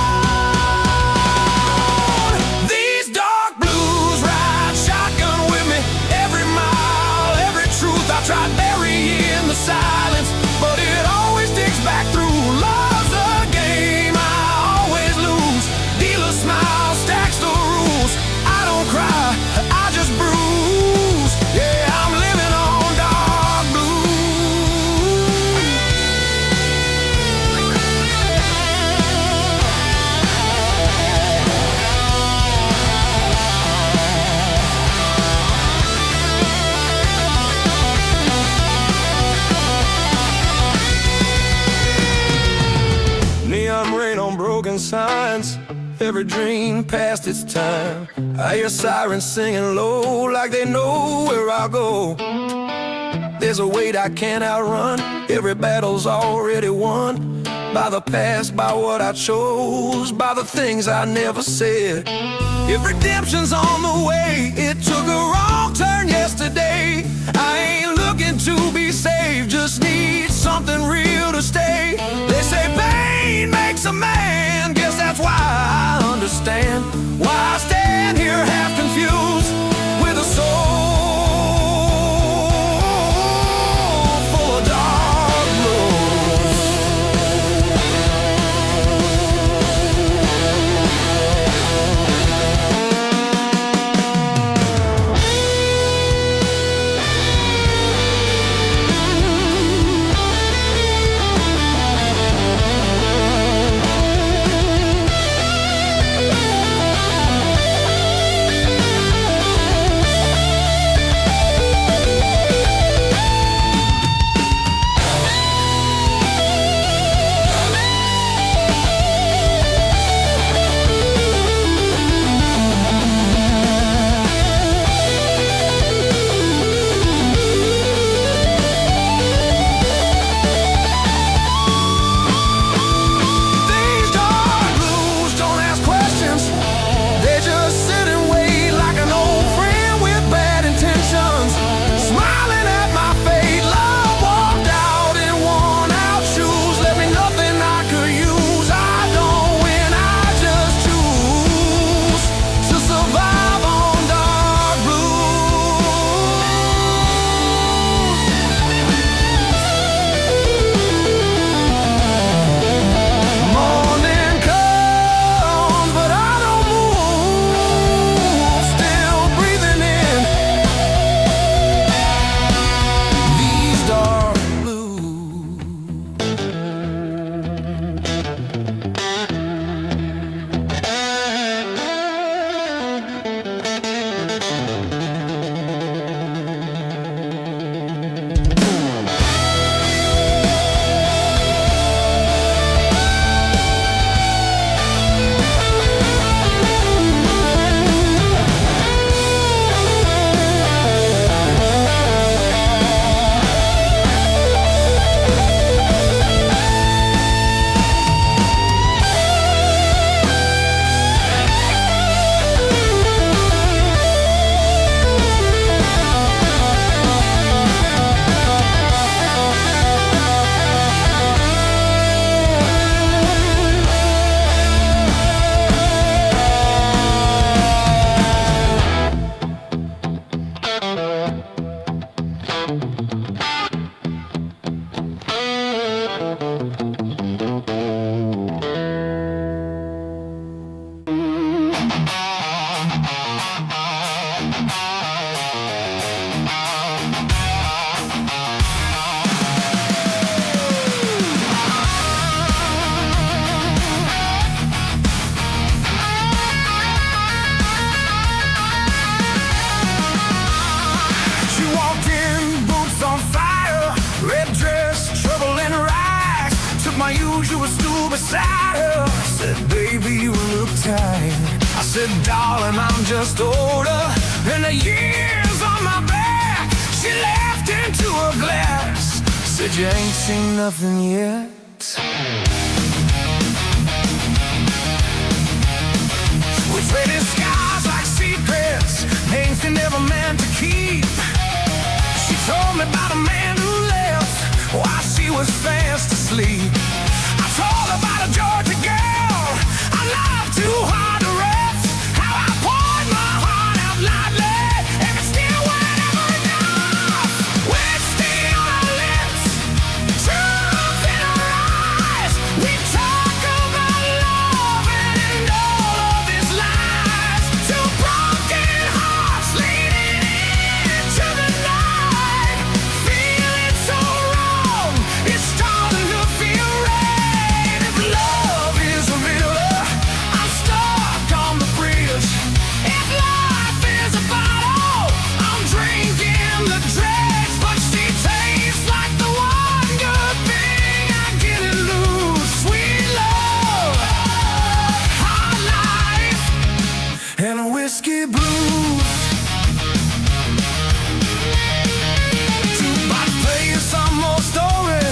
These dark blues ride shotgun with me every mile, every truth I try to bury in the silence, but it always digs back through. Love's a game I always lose. Dealer smile stacks the rules. I don't cry, I just bruise. Yeah, I'm living on dark neon rain on broken signs, every dream past its time. I hear sirens singing low like they know where I'll go. There's a weight I can't outrun, every battle's already won. By the past, by what I chose, by the things I never said. If redemption's on the way, it took a wrong turn yesterday. I ain't looking to be saved, just need something real to stay. They say pain makes a man, guess that's why I understand why I stand here half confused with a soul full of dark blues. usual stool beside her. I said, baby, you look tired. I said, darling, I'm just older, and the years on my Said you ain't seen nothing yet. We traded skies like secrets, names they never meant to keep. She told me about a man who left while she was fast asleep. I told her about a Georgia girl I loved too hard to rest. How I poured my heart out loudly, and it still went ever enough. Whiskey on her lips, truth in her eyes. We talk about love and all of its lies. Two broken hearts leading into the night, feeling so wrong, it's starting to feel right. If love is a river, I'm stuck on the bridge. If life is a bottle, I'm drinking the dregs. But she tastes like the one good thing I get to lose. Sweet love, hard life, and a whiskey blues. Jukebox playing some more story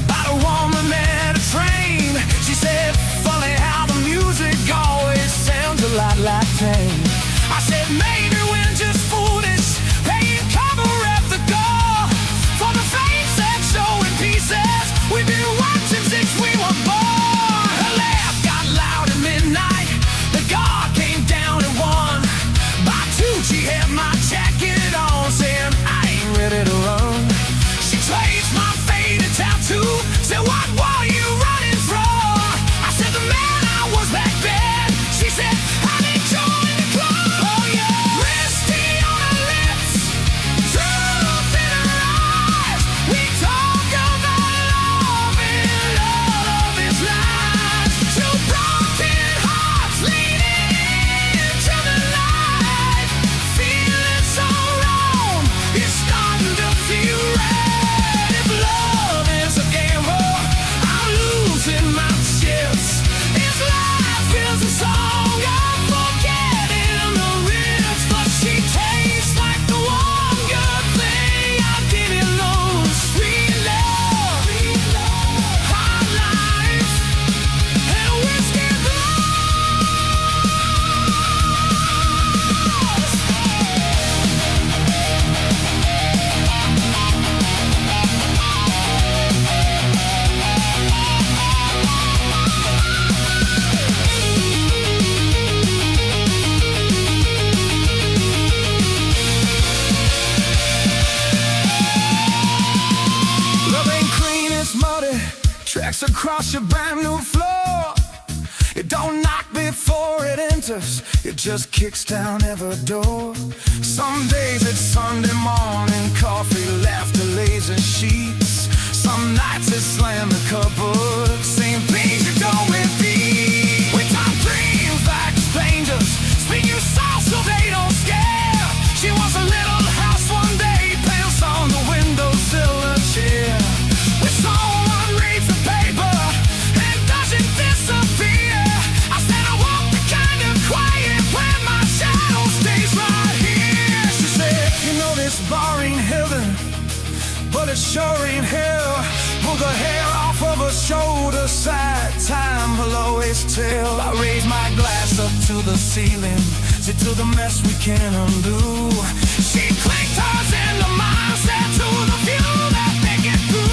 about a woman at a train. She said, funny how the music always sounds a lot like pain. I said, maybe we're just foolish, paying cover at the door for the fame sex show in pieces we've been watching since we were born. Her laugh got loud at midnight, the guard came down at 1. By 2 she had my jacket on, saying I ain't ready to run. She traced my faded tattoo, said what were you running from? I said the man I was back then. She said I didn't join the club. Oh yeah, whiskey on her lips, truth in her eyes. We talk about love and all of its lies. Two broken hearts leading into the night, feeling so wrong, it's starting to feel right. If love is a gamble, I'm losing my chips. If life is a song, I'm forgetting the riffs. But she tastes like the one good thing I didn't lose. Sweet love, hard life, and whiskey blues. Love ain't clean, it's muddy. Tracks across your brand new floor. It don't knock before it enters, it just kicks down every door. Some days it's Sunday morning, coffee, laughter, lazy sheets. Some nights it's slam the cupboard, same things you don't repeat. We talk dreams like strangers, speak you soft so they don't scare. She wants a little house one day, pants on the windowsill, a chair. We saw one read the paper and doesn't disappear. I said I walk the kind of quiet where my shadow stays right here. She said, you know this bar ain't heaven, but it sure ain't hell. Pull the hair off of her shoulder, side, time will always tell. I raise my glass up to the ceiling, say to the mess we can't undo. She clicked hers into mine, said to the few that make it through.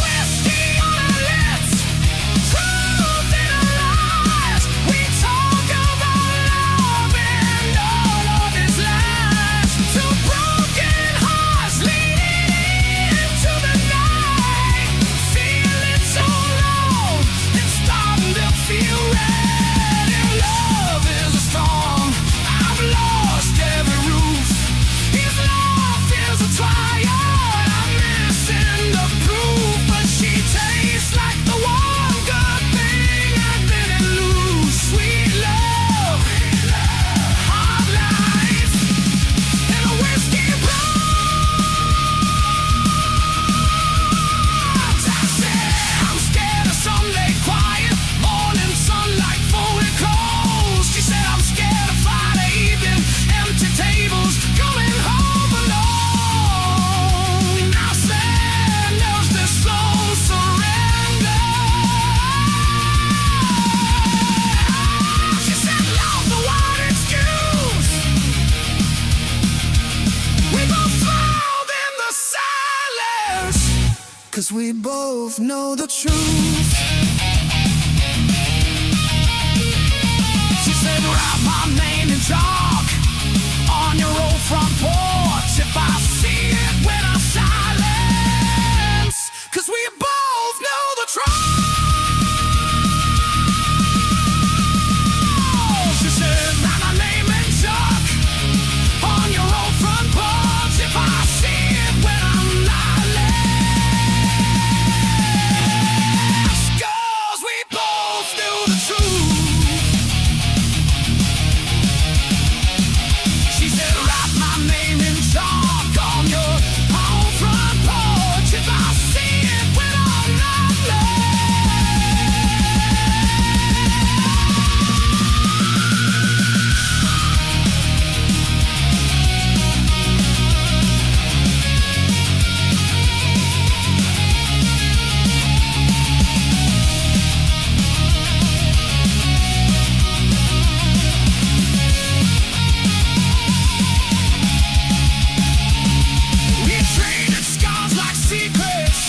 Whiskey on her lips, truth in her eyes. We talk about love and all of its lies. Two broken hearts leading into the night, feeling so long, it's starting to feel right. If love is a storm, I've lost every roof. we both know the truth. She said, write my name in chalk on your old front porch. If I see it when I silence, 'cause we both know the truth. She said, write my name in chalk on your old front porch. If I see it when I'm silent, 'cause we both knew the truth. She said, write my name in chalk on your home front porch. If I see it when I'm not We traded scars like secrets.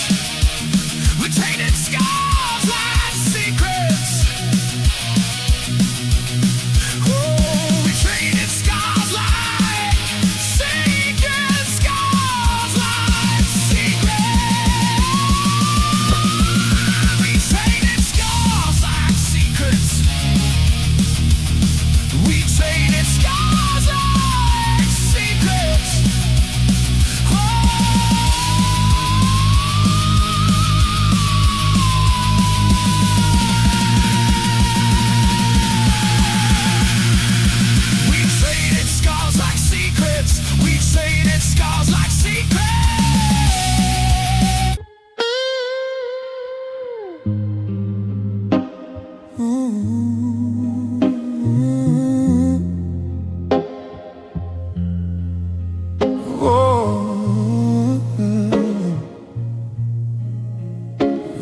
We traded scars like secrets. Oh, we traded scars like secrets. Scars like secrets. We traded scars like secrets. We traded scars like secrets. We traded scars like secrets. We traded scars like secrets. Oh,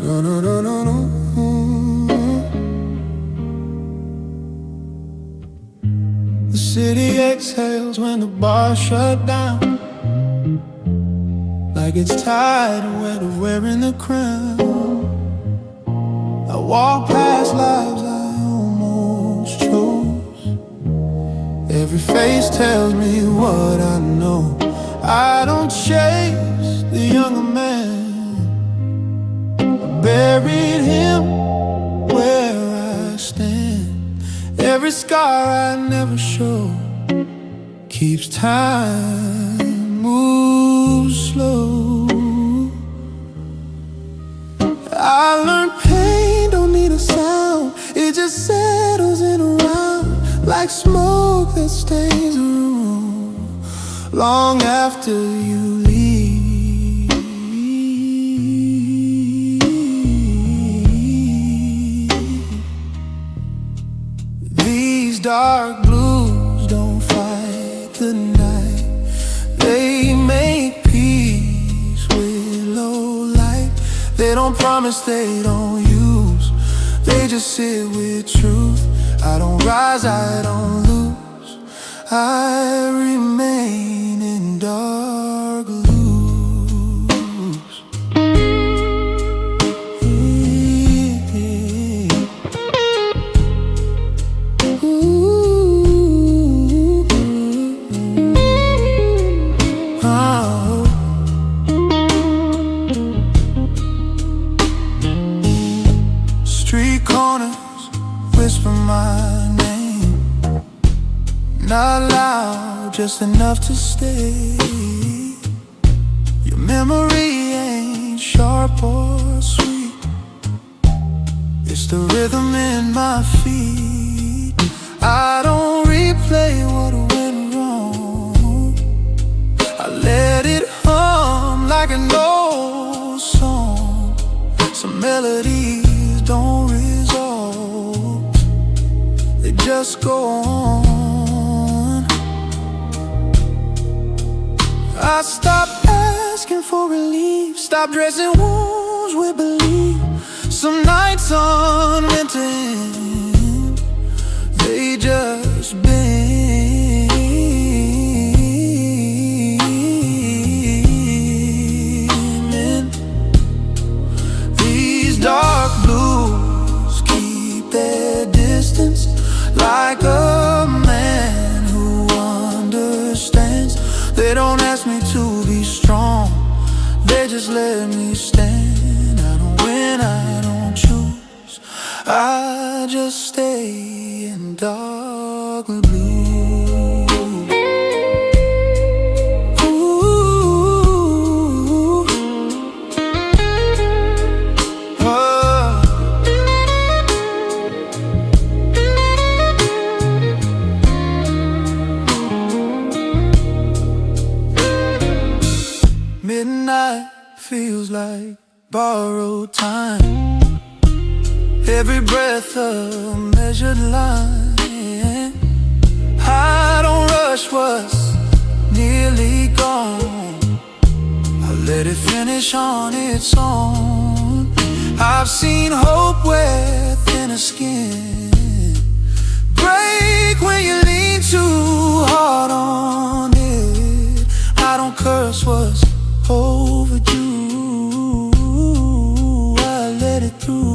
no, no, no, no, no. The city exhales when the bar shut down, like it's tired of weather wearing the crown. I walk past lives I almost chose. Every face tells me what I know. I don't chase the younger man. I buried him where I stand. Every scar I never show keeps time move slow. I learned pain don't need a sound. It just settles in around like smoke that stains a room long after you leave. These dark blues don't fight the night. They make peace with low light. They don't promise, they don't use. They just sit with truth. I don't rise, I don't lose. I remain in dark loops. Street corners whisper my name, not loud, just enough to stay. Your memory ain't sharp or sweet. It's the rhythm in my feet. I don't replay what went wrong. I let it hum like an old song. Some melodies don't resolve, they just go on. I stopped asking for relief, stopped dressing wounds with belief. Some nights aren't meant to end, they just been. I just stay in dark blue. Ooh. Oh. Midnight feels like borrowed time. Every breath a measured line. I don't rush what's nearly gone. I let it finish on its own. I've seen hope wear thinner skin, break when you lean too hard on it. I don't curse what's overdue. I let it through.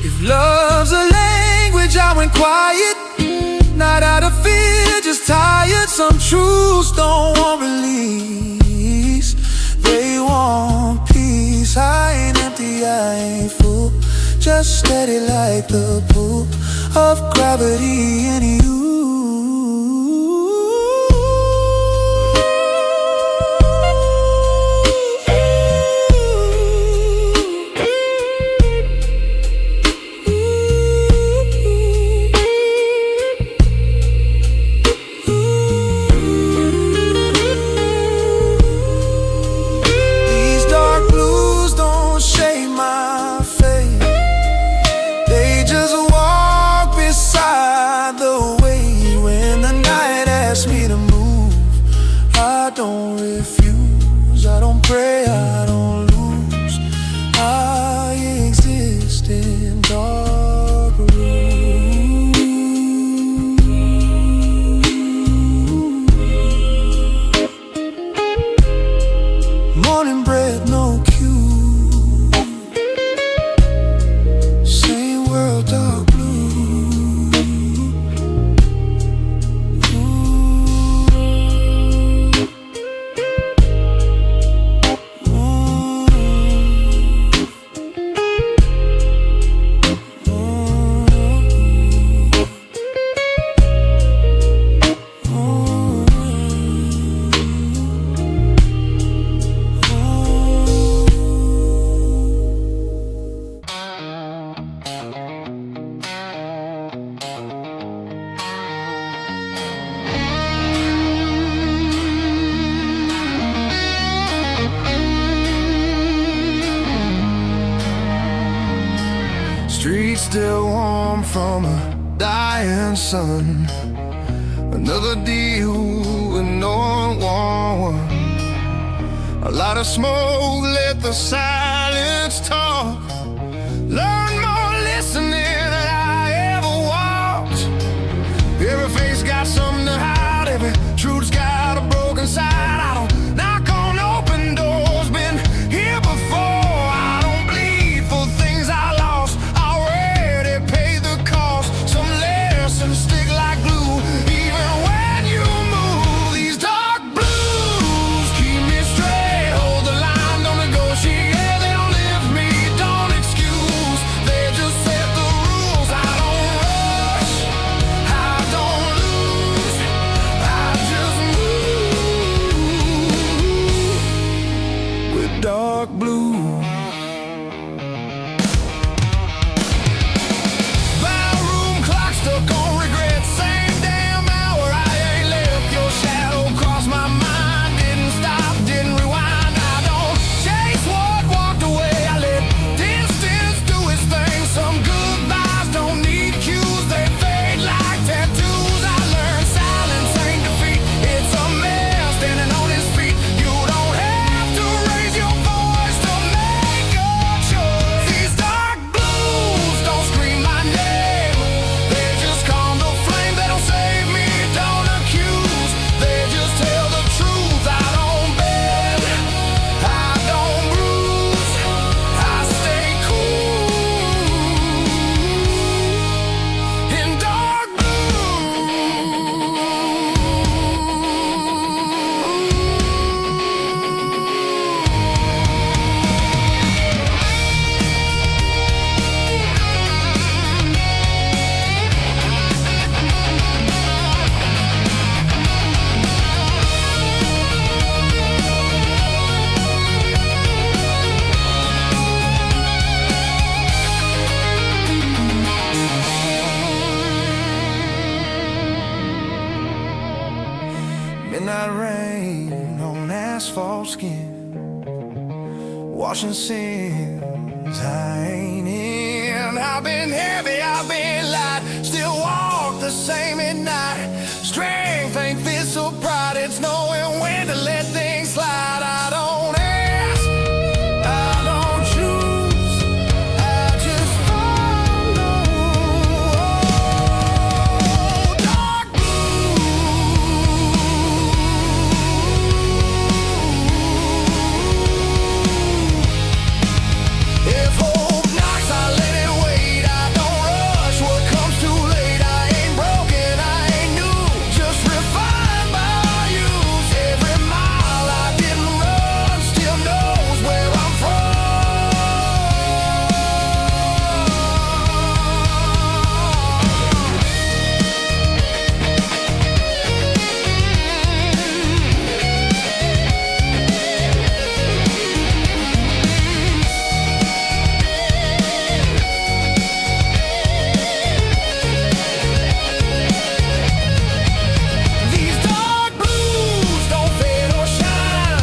If love's a language, I went quiet. Not out of fear, just tired. Some truths don't want release, they want peace. I ain't empty, I ain't full, just steady like the pull of gravity in you. Streets still warm from a dying sun. Another deal with no one. A lot of smoke, let the silence talk. Learn more listening than I ever walked. Every face got something to hide, every truth's got a broken side. I don't knock on open doors, been here before. I don't bleed for things I lost, already paid the cost. Some lessons stick like glue, even when you move. These dark blues keep me straight, hold the line, don't negotiate. own skin, washing sins I ain't in. I've been heavy, I've been light, still walk the same at night. Strength ain't physical pride, it's knowing when to let things slide. I don't ask, I don't choose, I just follow. Oh, dark blue. If hope knocks, I let it wait. I don't rush what comes too late. I ain't broken, I ain't new, just refined by use. Every mile I didn't run still knows where I'm from. These dark blues don't fade or shine,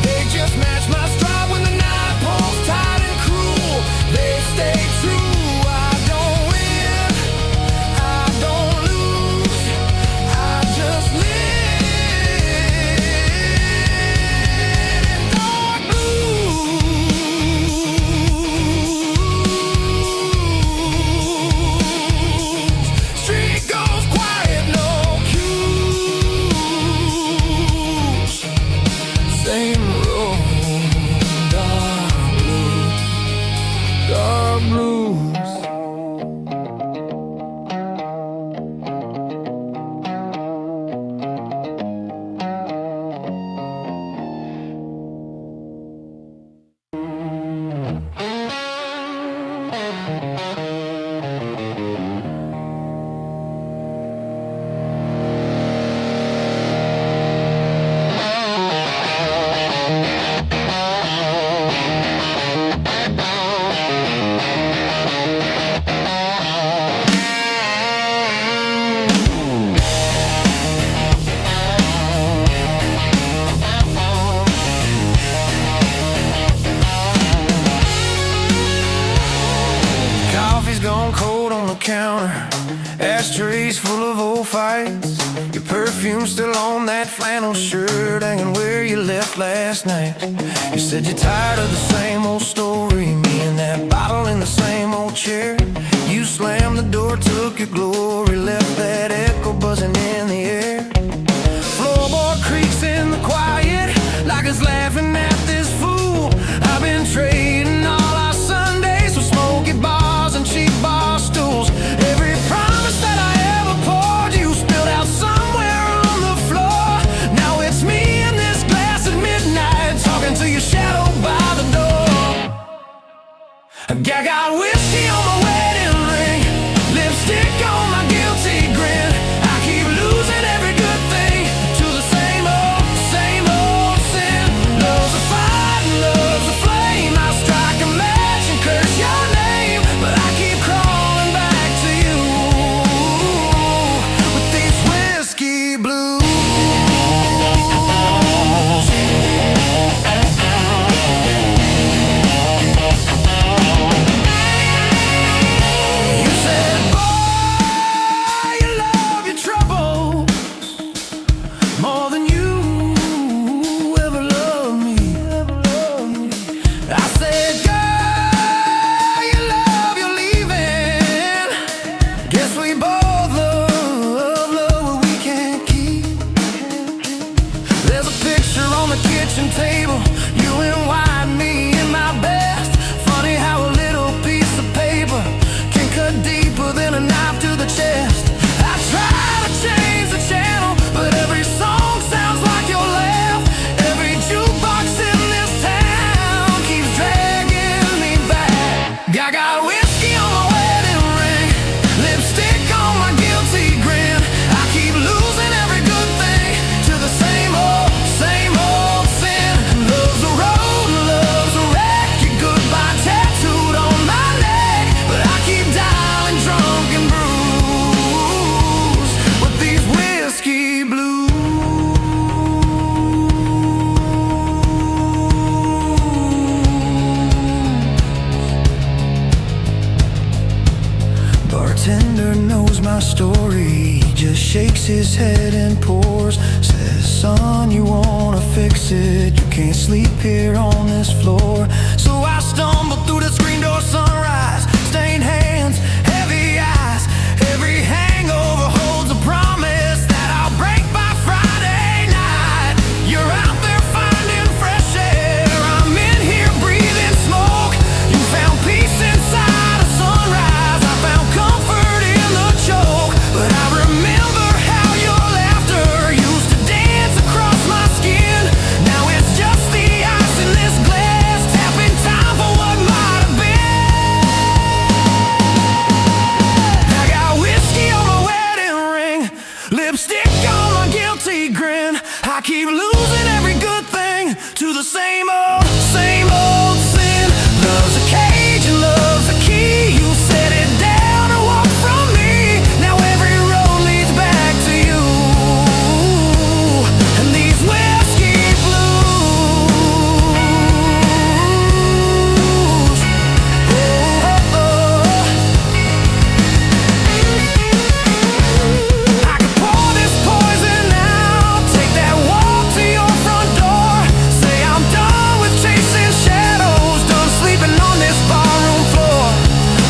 they just match my stride when the night pulls tight and cruel. They stay true. I don't win, I don't lose, I just live in dark blues. Street goes quiet, no cues. Same road, dark blues. Coffee's gone cold on the counter, ashtrays full of old fights. Your perfume's still on that flannel shirt, hanging where you left last night. You said you're tired of the same old story, me and that bottle in the same old chair. You slammed the door, took your glory, left that echo buzzing in the air. Floorboard creaks in the quiet, like it's laughing at this fool. I've been trading all our Sundays for smoky bars and cheap bar stools. Every promise that I ever poured, you spilled out somewhere on the floor. Now it's me in this glass at midnight, talking to your shadow by the door. I got whiskey on my wedding ring, lipstick on my guilty grin. I keep losing every good thing to the same old sin. Love's a fight and love's a flame. I strike a match and curse your name, but I keep crawling back to you with these whiskey blues. my story. He just shakes his head and pours. Says, son, you wanna fix it, you can't sleep here on this floor. So I stumble through the screen door, sunrise, stained hands, heavy eyes. Every hangover holds a promise that I'll break by Friday night. You're out there finding fresh air, I'm in here breathing smoke. You found peace inside a sunrise, I found comfort in the choke. But I remember how your laughter used to dance across my skin. Now it's just the ice in this glass, tapping time for what might have been. I got whiskey on my wedding ring, lipstick on my guilty grin. I keep losing every good thing to the same old sin. Love's a cage and love's a key. You set it down and walk from me. Now every road leads back to you. And these whiskey blues. Oh, oh, oh. I could pour this poison out, take that walk to your front door. Say I'm done with chasing shadows, done sleeping on this barroom floor.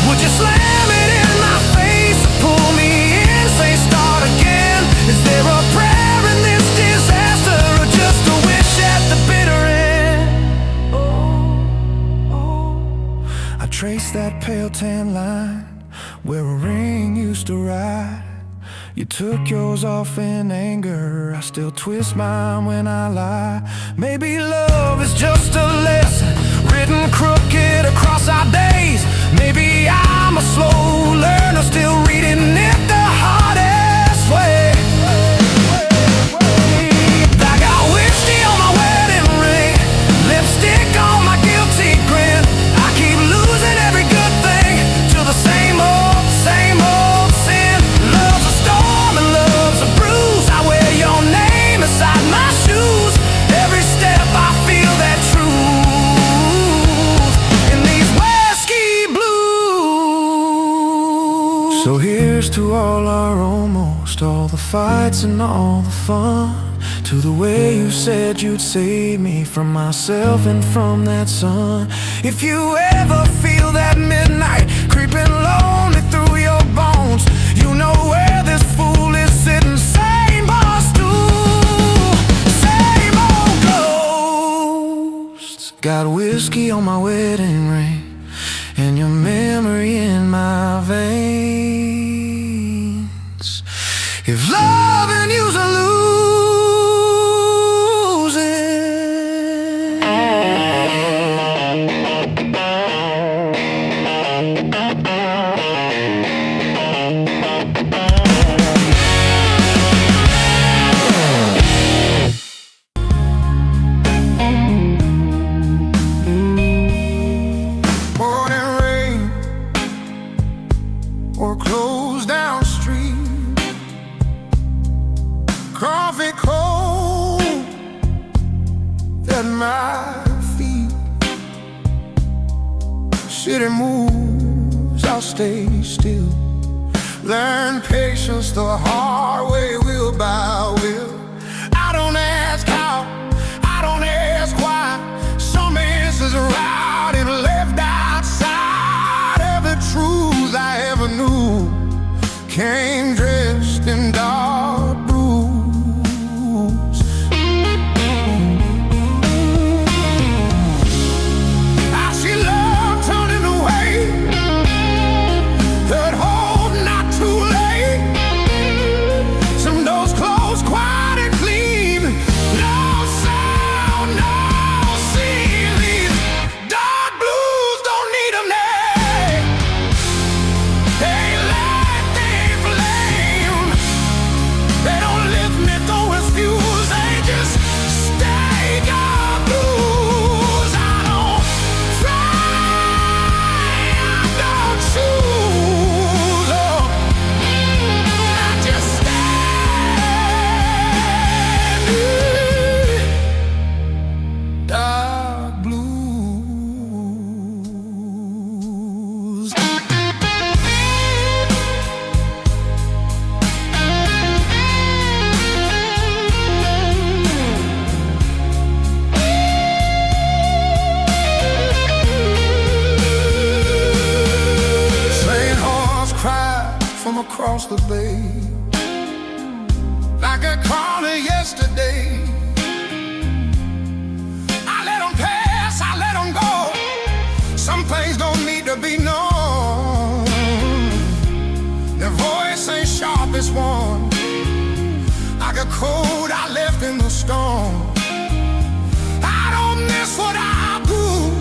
Would you slam it in my face or pull me in, say start again? Is there a prayer in this disaster or just a wish at the bitter end? Oh, oh. I trace that pale tan line where a ring used to ride. You took yours off in anger, I still twist mine when I lie. Maybe love is just a lesson written crooked across our days. Maybe I'm a slow learner, still reading it the hardest way. I got whiskey on my wedding ring, lipstick on my guilty grin. I keep losing every good thing to the same old sin. Love's a storm and love's a bruise. I wear your name inside my shoes. Every step I feel that truth in these whiskey blues. So here's to all our almost, all the fights and all the fun. To the way you said you'd save me from myself and from that sun. If you ever feel that midnight creeping lonely through your bones, you know where this fool is sitting. Same bar stool, same old ghosts. Got whiskey on my wedding ring and your memory in my veins. If loving you's a losing, morning rain or closed down street, coffee cold at my feet. City moves, I'll stay still. Learn patience the hard way, will by will. I don't ask how, I don't ask why. Some answers are out and left outside. Every truth I ever knew came dressed in dark blues. I see love turning away, that hope not too late. Some doors close quiet. across the bay. Like a corner yesterday, I let them pass, I let them go. Some things don't need to be known. Their voice ain't sharp as one. Like a code I left in the storm. I don't miss what I do.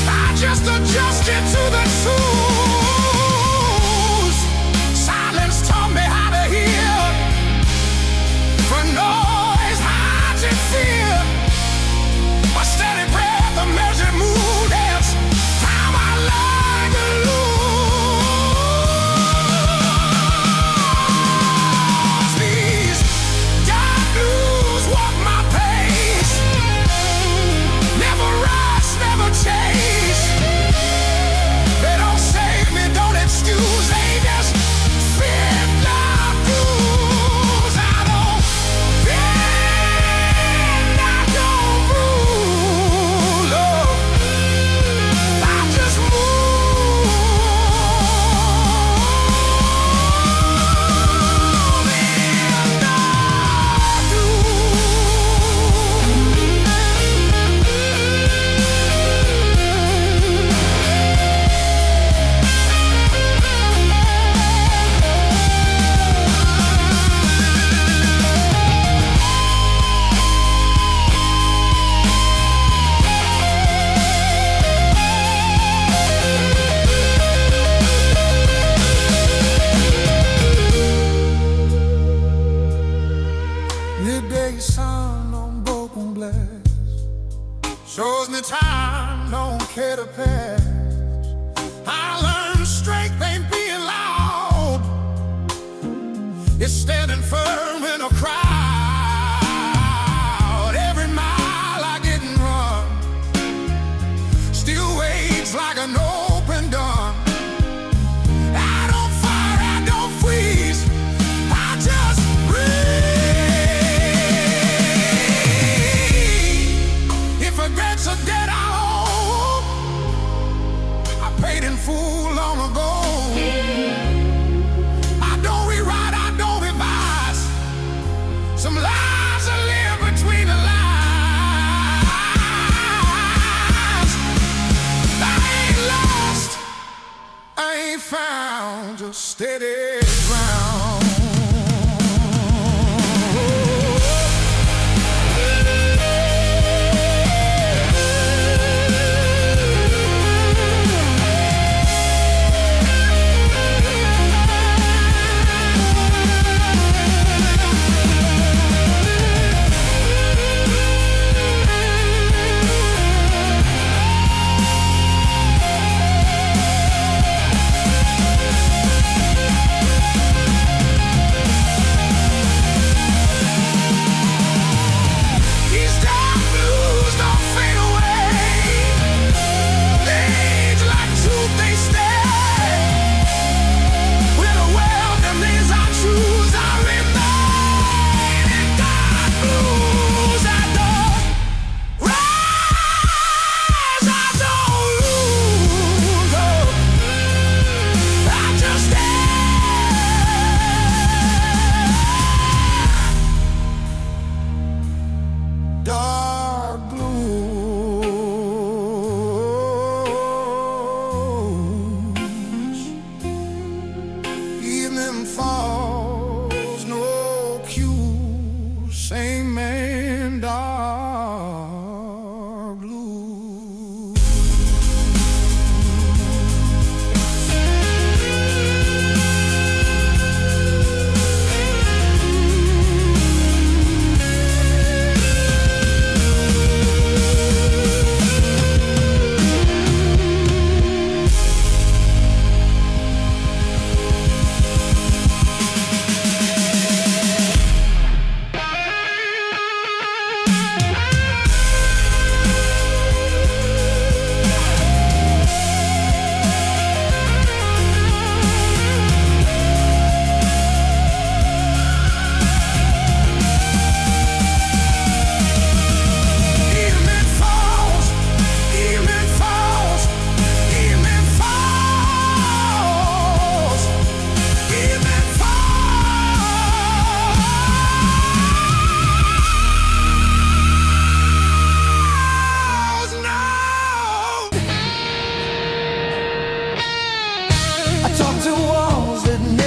I just adjust it to the truth. Silence taught me how to hear. For noise hides in fear. A steady breath, a measured mood. It's time I learned to lose. These dark blues walk my pace. Never rush, never chase. They don't save me, don't excuse. They just fit like blues. I don't bend, I don't rule. Oh, I just move in the midday sun on broken glass shows me time don't care to pass. I learned strength ain't being loud. It's standing firm in a crowd. Every mile I didn't run still waits like an open gun. I don't fire, I don't freeze. I just breathe. If regrets are dead, I own. I paid in full long ago. I don't rewrite, I don't revise. Some lies I live between the lines. I ain't lost, I ain't found, just steady ground.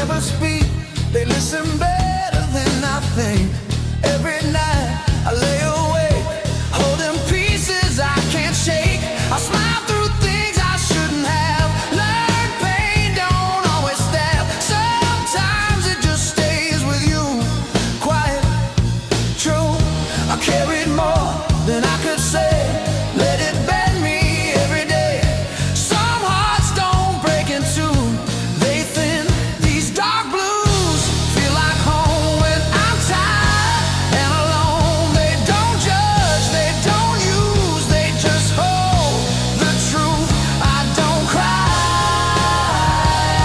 never speak, they listen better than I think. Every night I lay awake, holding pieces I can't shake. I smile through things I shouldn't have. Learned pain don't always stab. Sometimes it just stays with you. Quiet, true, I carried more than I could say. Let it bend me every day. Some hearts don't break in two, they thin. These dark blues feel like home when I'm tired and alone. They don't judge, they don't use, they just hold the truth. I don't cry,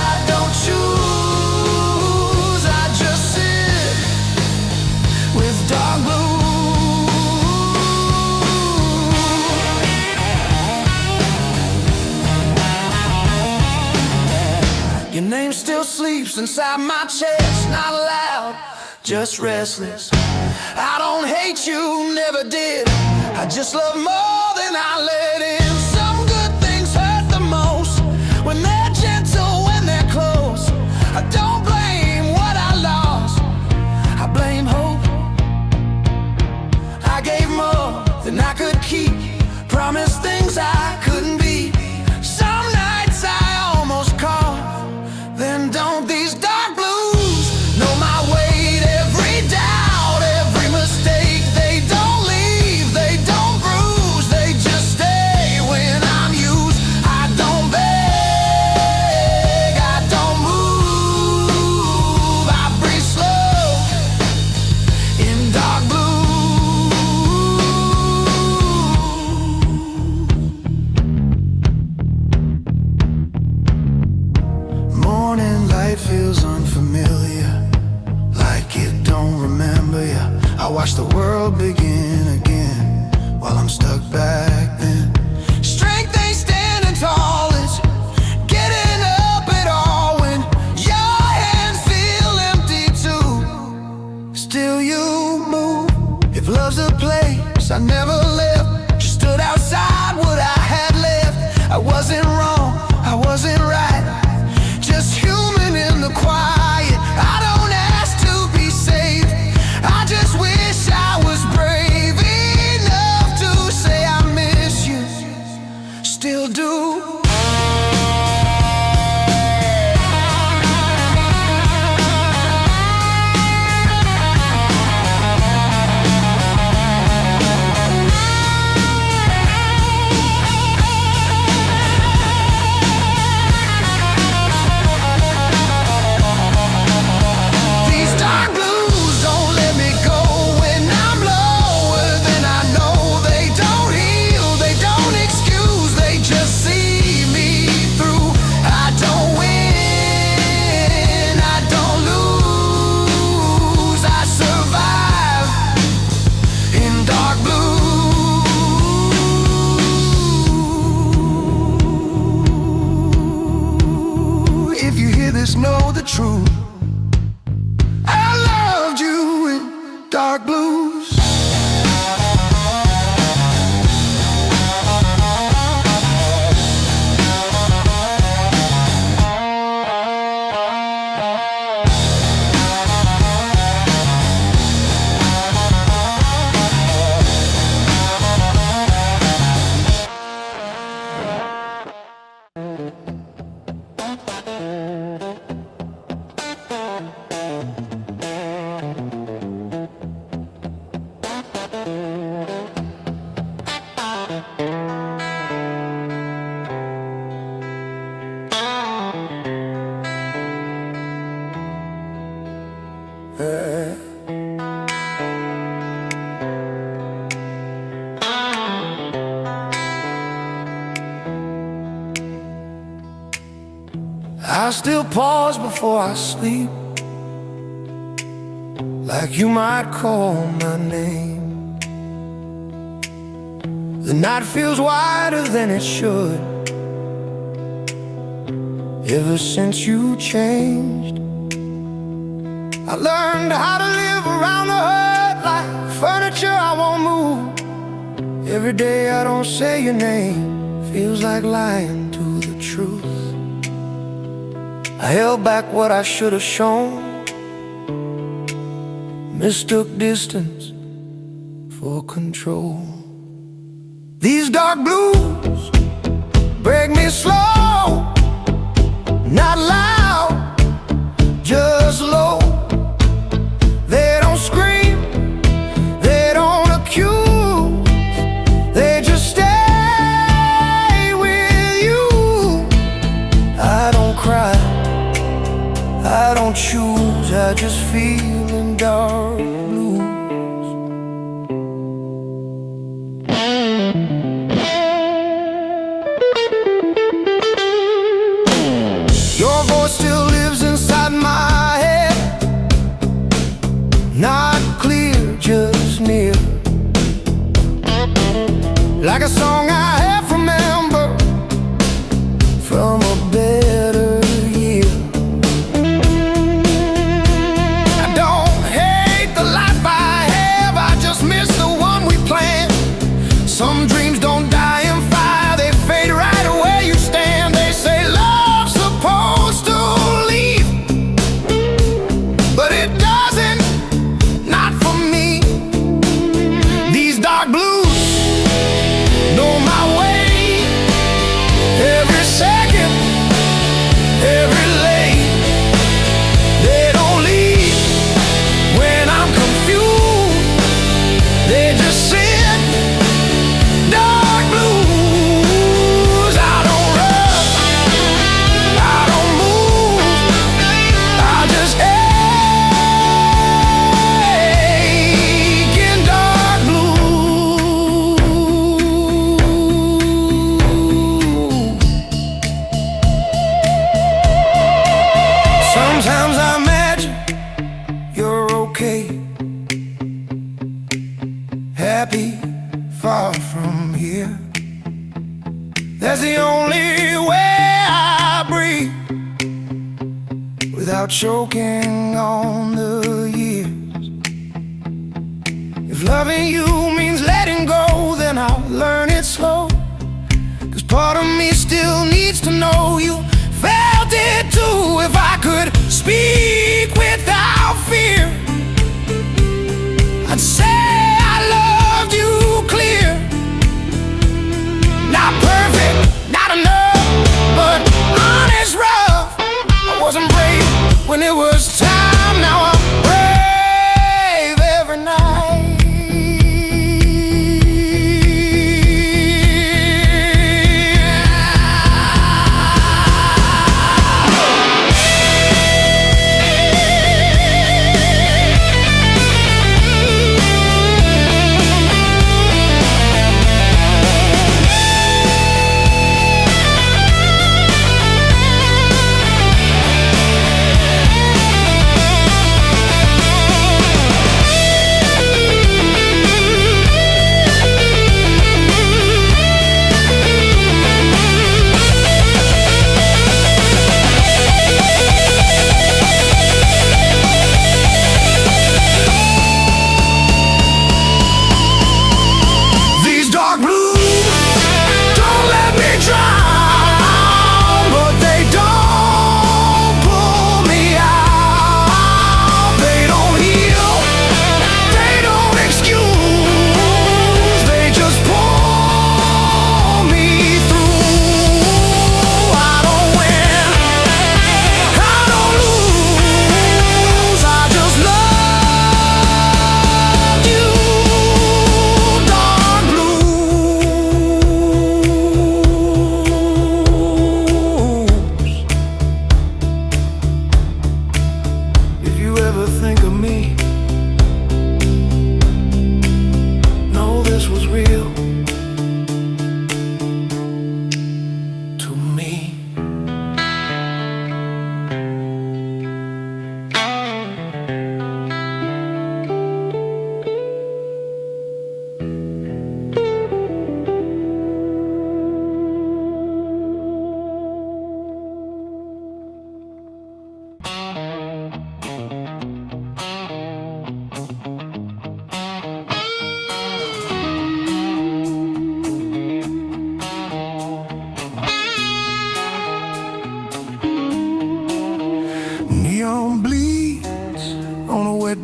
I don't choose, I just sit with dark blues. Your name still sleeps inside my chest, not loud, just restless. I don't hate you, never did. I just love more than I let in. Some good things hurt the most when they're gentle, when they're close. I don't blame what I lost, I blame hope. I gave more than I could keep, promised things I couldn't be. Some nights I almost call. Then don't these dark blues know my weight? Every doubt, every mistake. They don't leave, they don't bruise, they just stay when I'm used. I don't beg, I don't move, I breathe slow in dark blue. Morning light feels unfamiliar, like it don't remember ya. I watch the world begin again while I'm stuck back then. Strength ain't standing tall, it's getting up at all when your hands feel empty too. Still you move. If love's a place I never left, just stood outside what I had left. I wasn't wrong, I wasn't right, just human in the quiet. I don't ask to be saved, I just wish I was brave enough to say I miss you, still do. These dark blues don't let me go when I'm lower than I know. They don't heal, they don't excuse, they just see me through. I don't win, I don't lose, I survive in dark blue. If you hear this, know the truth. I loved you in dark blues. I still pause before I sleep, like you might call my name. The night feels wider than it should, ever since you changed. I learned how to live around the hurt, like furniture I won't move. Every day I don't say your name feels like lying to the truth. I held back what I should have shown, mistook distance for control. These dark blues break me slow, not loud, just low. They don't scream, they don't accuse, they just stay with you. I don't cry, I don't choose, I just feel in dark blues. Your voice still lives inside my head, not clear, just near, like a song I half remember from a better year. I don't hate the life I have, I just miss the one we planned. Some dreams don't die in fire, they fade right where you stand. They say love's supposed to leave, but it doesn't, not for me. These dark blues know my way, every second, every lane. They don't leave when I'm confused, they just sit. Dark blues, I don't rush, I don't move, I just ache in dark blue. Sometimes I imagine you're okay, happy, far from here. That's the only way I breathe, without choking on the years. If loving you means letting go, then I'll learn it slow, 'cause part of me still needs to know you felt it too. If I could speak without fear, I'd say I loved you clear. Not perfect, not enough, but honest rough. I wasn't brave when it was time, now I'm brave every night.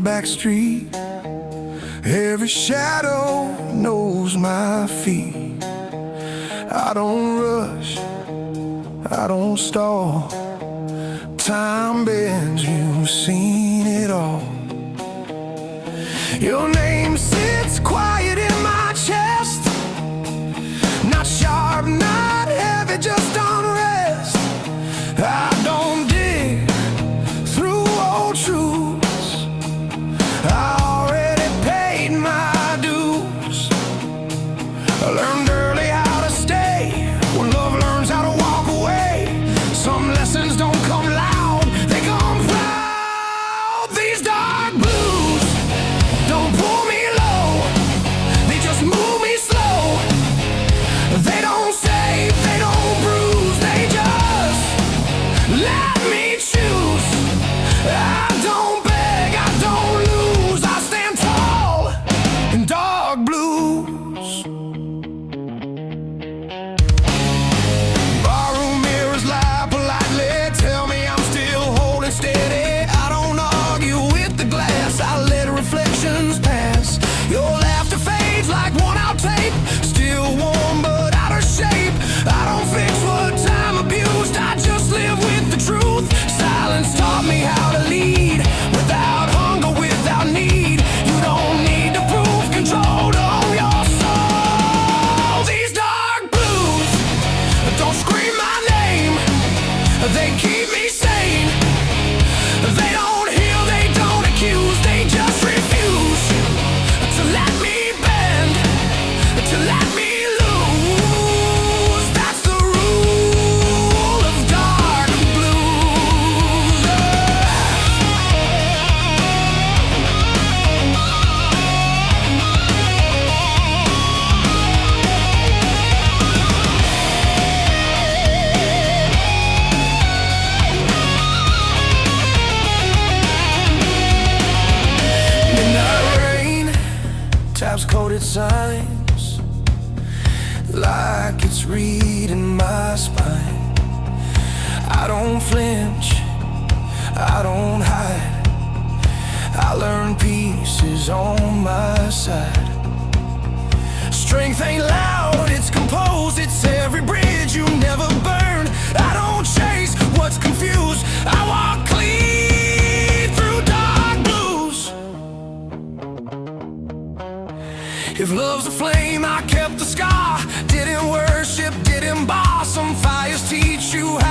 back street. Every shadow knows my feet. I don't rush, I don't stall. Time bends, you've seen it all. Your name sits quiet in my chest. Not sharp, not heavy, just unrest. I don't dig through old truths. I already paid my dues. I learned early how to stay when love learns how to walk away. Some lessons don't come loud, they come proud. These dark blues don't pull me low, they just move me slow. They don't save, they don't bruise, they just let me choose. I don't beg, I don't lose, I stand tall in dark blues. Barroom mirrors lie politely, tell me I'm still holding steady. I don't argue with the glass, I let reflections pass. Your laughter fades like worn-out tape, still warm but out of shape. I don't fix what time abused, I just live with the truth. Silence taught me how to lead, without hunger, without need. You don't need to prove control to own your soul. These dark blues don't scream my name, they keep me sane. They don't heal, they don't accuse, they just refuse to let me bend, to let me lose. That's the rule of dark blues. Midnight rain taps coated signs like it's reading my spine. I don't flinch, I don't hide. I learn peace is on my side. Strength ain't loud, it's composed, it's every bridge you never burn. I don't chase what's confused, I walk clean through dark blues. If love's a flame, I kept the scar. Didn't worship, didn't boss. Some fires teach you how